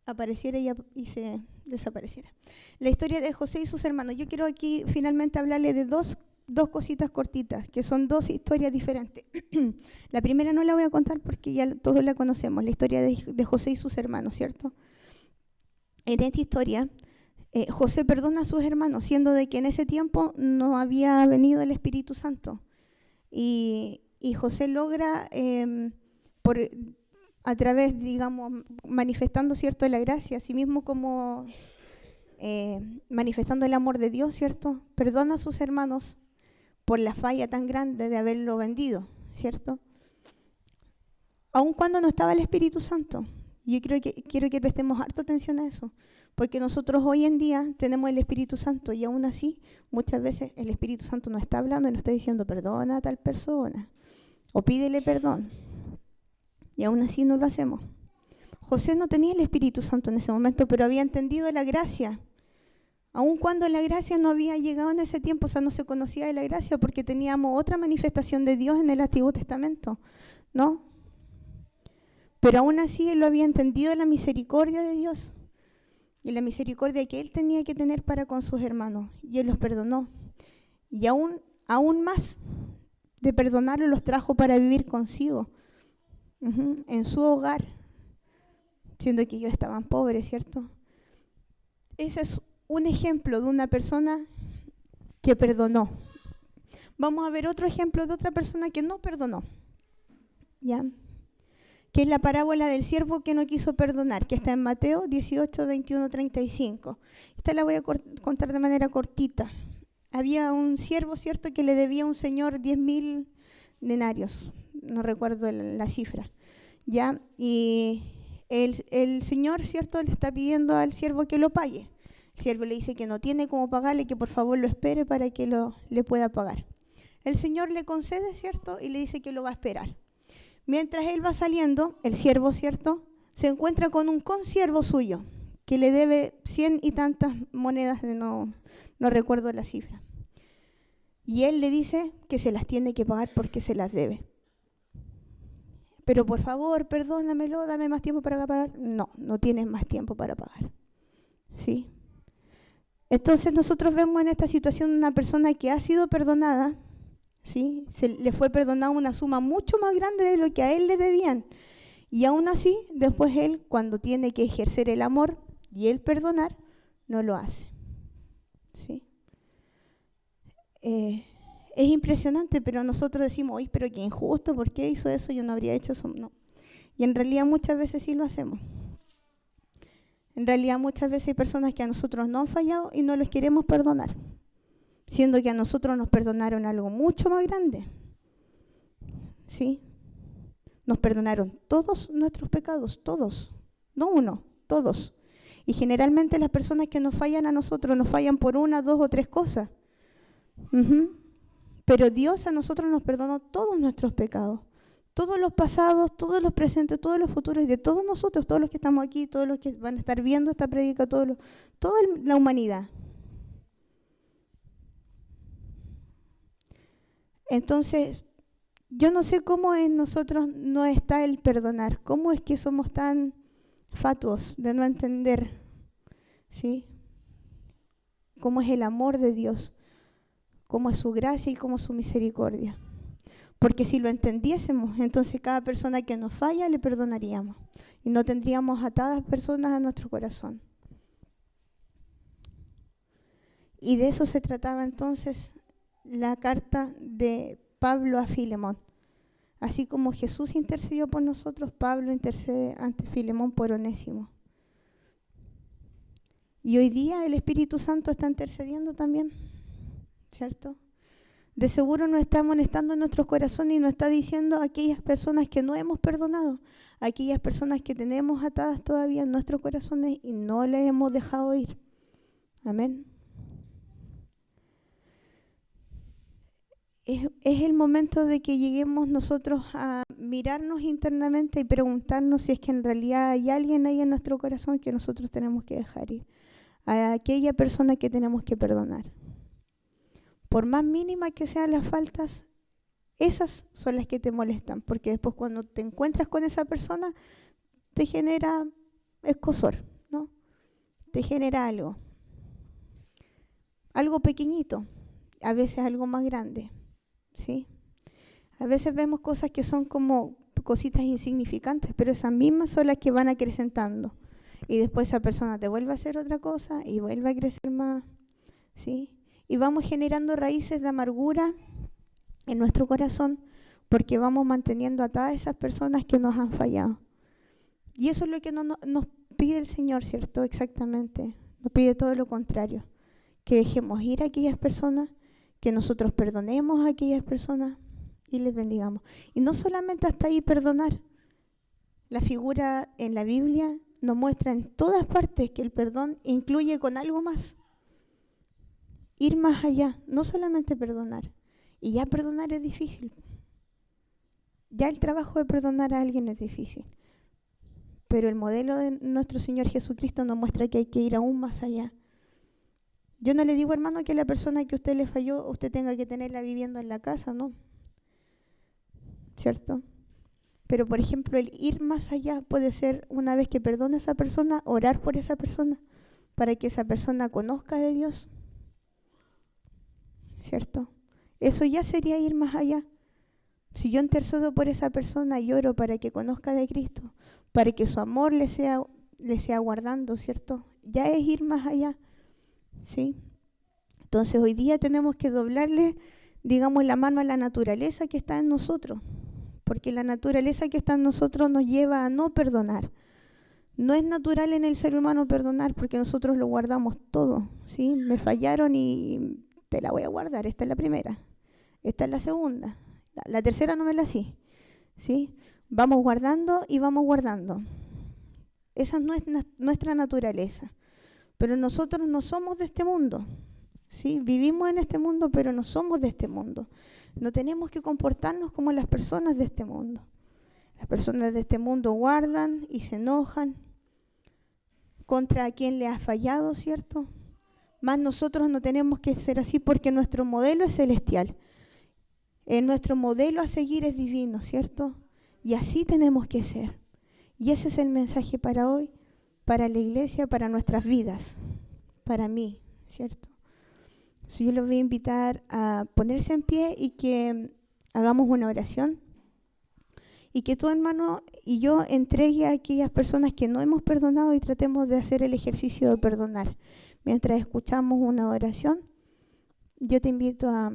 apareciera y se desapareciera. La historia de José y sus hermanos. Yo quiero aquí finalmente hablarle de dos dos cositas cortitas, que son dos historias diferentes. La primera no la voy a contar porque ya todos la conocemos, la historia de José y sus hermanos, ¿cierto? En esta historia, José perdona a sus hermanos, siendo de que en ese tiempo no había venido el Espíritu Santo. Y José logra, a través, digamos, manifestando, ¿cierto?, la gracia, así mismo como manifestando el amor de Dios, ¿cierto?, perdona a sus hermanos por la falla tan grande de haberlo vendido, ¿cierto? Aun cuando no estaba el Espíritu Santo. Yo quiero que prestemos harta atención a eso, porque nosotros hoy en día tenemos el Espíritu Santo y aún así muchas veces el Espíritu Santo nos está hablando y nos está diciendo perdona a tal persona o pídele perdón, y aún así no lo hacemos. José no tenía el Espíritu Santo en ese momento, pero había entendido la gracia, aun cuando la gracia no había llegado en ese tiempo, o sea, no se conocía de la gracia porque teníamos otra manifestación de Dios en el Antiguo Testamento, ¿no? Pero aún así él lo había entendido, la misericordia de Dios y la misericordia que él tenía que tener para con sus hermanos, y él los perdonó. Y aún más de perdonarlos, los trajo para vivir consigo, en su hogar, siendo que ellos estaban pobres, ¿cierto? Ese es un ejemplo de una persona que perdonó. Vamos a ver otro ejemplo de otra persona que no perdonó, ¿ya? Que es la parábola del siervo que no quiso perdonar, que está en Mateo 18, 21, 35. Esta la voy a contar de manera cortita. Había un siervo, ¿cierto?, que le debía a un señor 10.000 denarios, no recuerdo la cifra, ¿ya? Y el señor, ¿cierto?, le está pidiendo al siervo que lo pague. El siervo le dice que no tiene cómo pagarle, que por favor lo espere para que le pueda pagar. El señor le concede, ¿cierto?, y le dice que lo va a esperar. Mientras él va saliendo, el siervo, ¿cierto?, se encuentra con un consiervo suyo, que le debe 100 y tantas monedas, no recuerdo la cifra. Y él le dice que se las tiene que pagar porque se las debe. Pero por favor, perdónamelo, dame más tiempo para pagar. No tienes más tiempo para pagar. ¿Sí? Entonces nosotros vemos en esta situación una persona que ha sido perdonada, ¿sí? Le fue perdonada una suma mucho más grande de lo que a él le debían. Y aún así, después él, cuando tiene que ejercer el amor y el perdonar, no lo hace. ¿Sí? Es impresionante, pero nosotros decimos, oye, pero qué injusto, ¿por qué hizo eso? Yo no habría hecho eso. No. Y en realidad muchas veces sí lo hacemos. En realidad muchas veces hay personas que a nosotros no han fallado y no los queremos perdonar, siendo que a nosotros nos perdonaron algo mucho más grande. ¿Sí? Nos perdonaron todos nuestros pecados, todos, no uno, todos. Y generalmente las personas que nos fallan a nosotros nos fallan por una, dos o tres cosas. Pero Dios a nosotros nos perdonó todos nuestros pecados, todos los pasados, todos los presentes, todos los futuros, y de todos nosotros, todos los que estamos aquí, todos los que van a estar viendo esta prédica, toda la humanidad. Entonces, yo no sé cómo en nosotros no está el perdonar, cómo es que somos tan fatuos de no entender, ¿sí?, cómo es el amor de Dios, cómo es su gracia y cómo es su misericordia. Porque si lo entendiésemos, entonces cada persona que nos falla le perdonaríamos y no tendríamos atadas personas a nuestro corazón. Y de eso se trataba entonces la carta de Pablo a Filemón. Así como Jesús intercedió por nosotros, Pablo intercede ante Filemón por Onésimo. Y hoy día el Espíritu Santo está intercediendo también, ¿cierto? De seguro nos está amonestando en nuestros corazones y nos está diciendo a aquellas personas que no hemos perdonado, a aquellas personas que tenemos atadas todavía en nuestros corazones y no les hemos dejado ir. Amén. Es el momento de que lleguemos nosotros a mirarnos internamente y preguntarnos si es que en realidad hay alguien ahí en nuestro corazón que nosotros tenemos que dejar ir, a aquella persona que tenemos que perdonar. Por más mínimas que sean las faltas, esas son las que te molestan, porque después cuando te encuentras con esa persona, te genera escozor, ¿no? Te genera algo pequeñito, a veces algo más grande, ¿sí? A veces vemos cosas que son como cositas insignificantes, pero esas mismas son las que van acrecentando. Y después esa persona te vuelve a hacer otra cosa y vuelve a crecer más, ¿sí? Y vamos generando raíces de amargura en nuestro corazón porque vamos manteniendo atadas a esas personas que nos han fallado. Y eso es lo que nos pide el Señor, ¿cierto? Exactamente. Nos pide todo lo contrario. Que dejemos ir a aquellas personas, que nosotros perdonemos a aquellas personas y les bendigamos. Y no solamente hasta ahí perdonar. La figura en la Biblia nos muestra en todas partes que el perdón incluye con algo más. Ir más allá, no solamente perdonar. Y ya perdonar es difícil. Ya el trabajo de perdonar a alguien es difícil. Pero el modelo de nuestro Señor Jesucristo nos muestra que hay que ir aún más allá. Yo no le digo, hermano, que la persona que usted le falló, usted tenga que tenerla viviendo en la casa, ¿no? ¿Cierto? Pero, por ejemplo, el ir más allá puede ser, una vez que perdone a esa persona, orar por esa persona, para que esa persona conozca de Dios. ¿Cierto? Eso ya sería ir más allá. Si yo intercedo por esa persona y oro para que conozca de Cristo, para que su amor le sea guardando, ¿cierto? Ya es ir más allá, ¿sí? Entonces hoy día tenemos que doblarle, digamos, la mano a la naturaleza que está en nosotros, porque la naturaleza que está en nosotros nos lleva a no perdonar. No es natural en el ser humano perdonar porque nosotros lo guardamos todo, ¿sí? Me fallaron y te la voy a guardar, esta es la primera, esta es la segunda, la tercera no me la sé, ¿sí? Vamos guardando y vamos guardando. Esa no es nuestra naturaleza, pero nosotros no somos de este mundo, ¿sí? Vivimos en este mundo, pero no somos de este mundo. No tenemos que comportarnos como las personas de este mundo. Las personas de este mundo guardan y se enojan contra quien le ha fallado, ¿cierto? Más nosotros no tenemos que ser así porque nuestro modelo es celestial. Nuestro modelo a seguir es divino, ¿cierto? Y así tenemos que ser. Y ese es el mensaje para hoy, para la iglesia, para nuestras vidas, para mí, ¿cierto? Yo los voy a invitar a ponerse en pie y que hagamos una oración. Y que tú, hermano, y yo entregue a aquellas personas que no hemos perdonado y tratemos de hacer el ejercicio de perdonar. Mientras escuchamos una oración, yo te invito a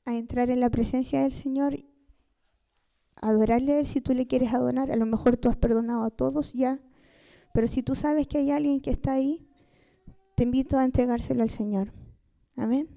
entrar en la presencia del Señor, a adorarle a Él si tú le quieres adorar. A lo mejor tú has perdonado a todos ya, pero si tú sabes que hay alguien que está ahí, te invito a entregárselo al Señor. Amén.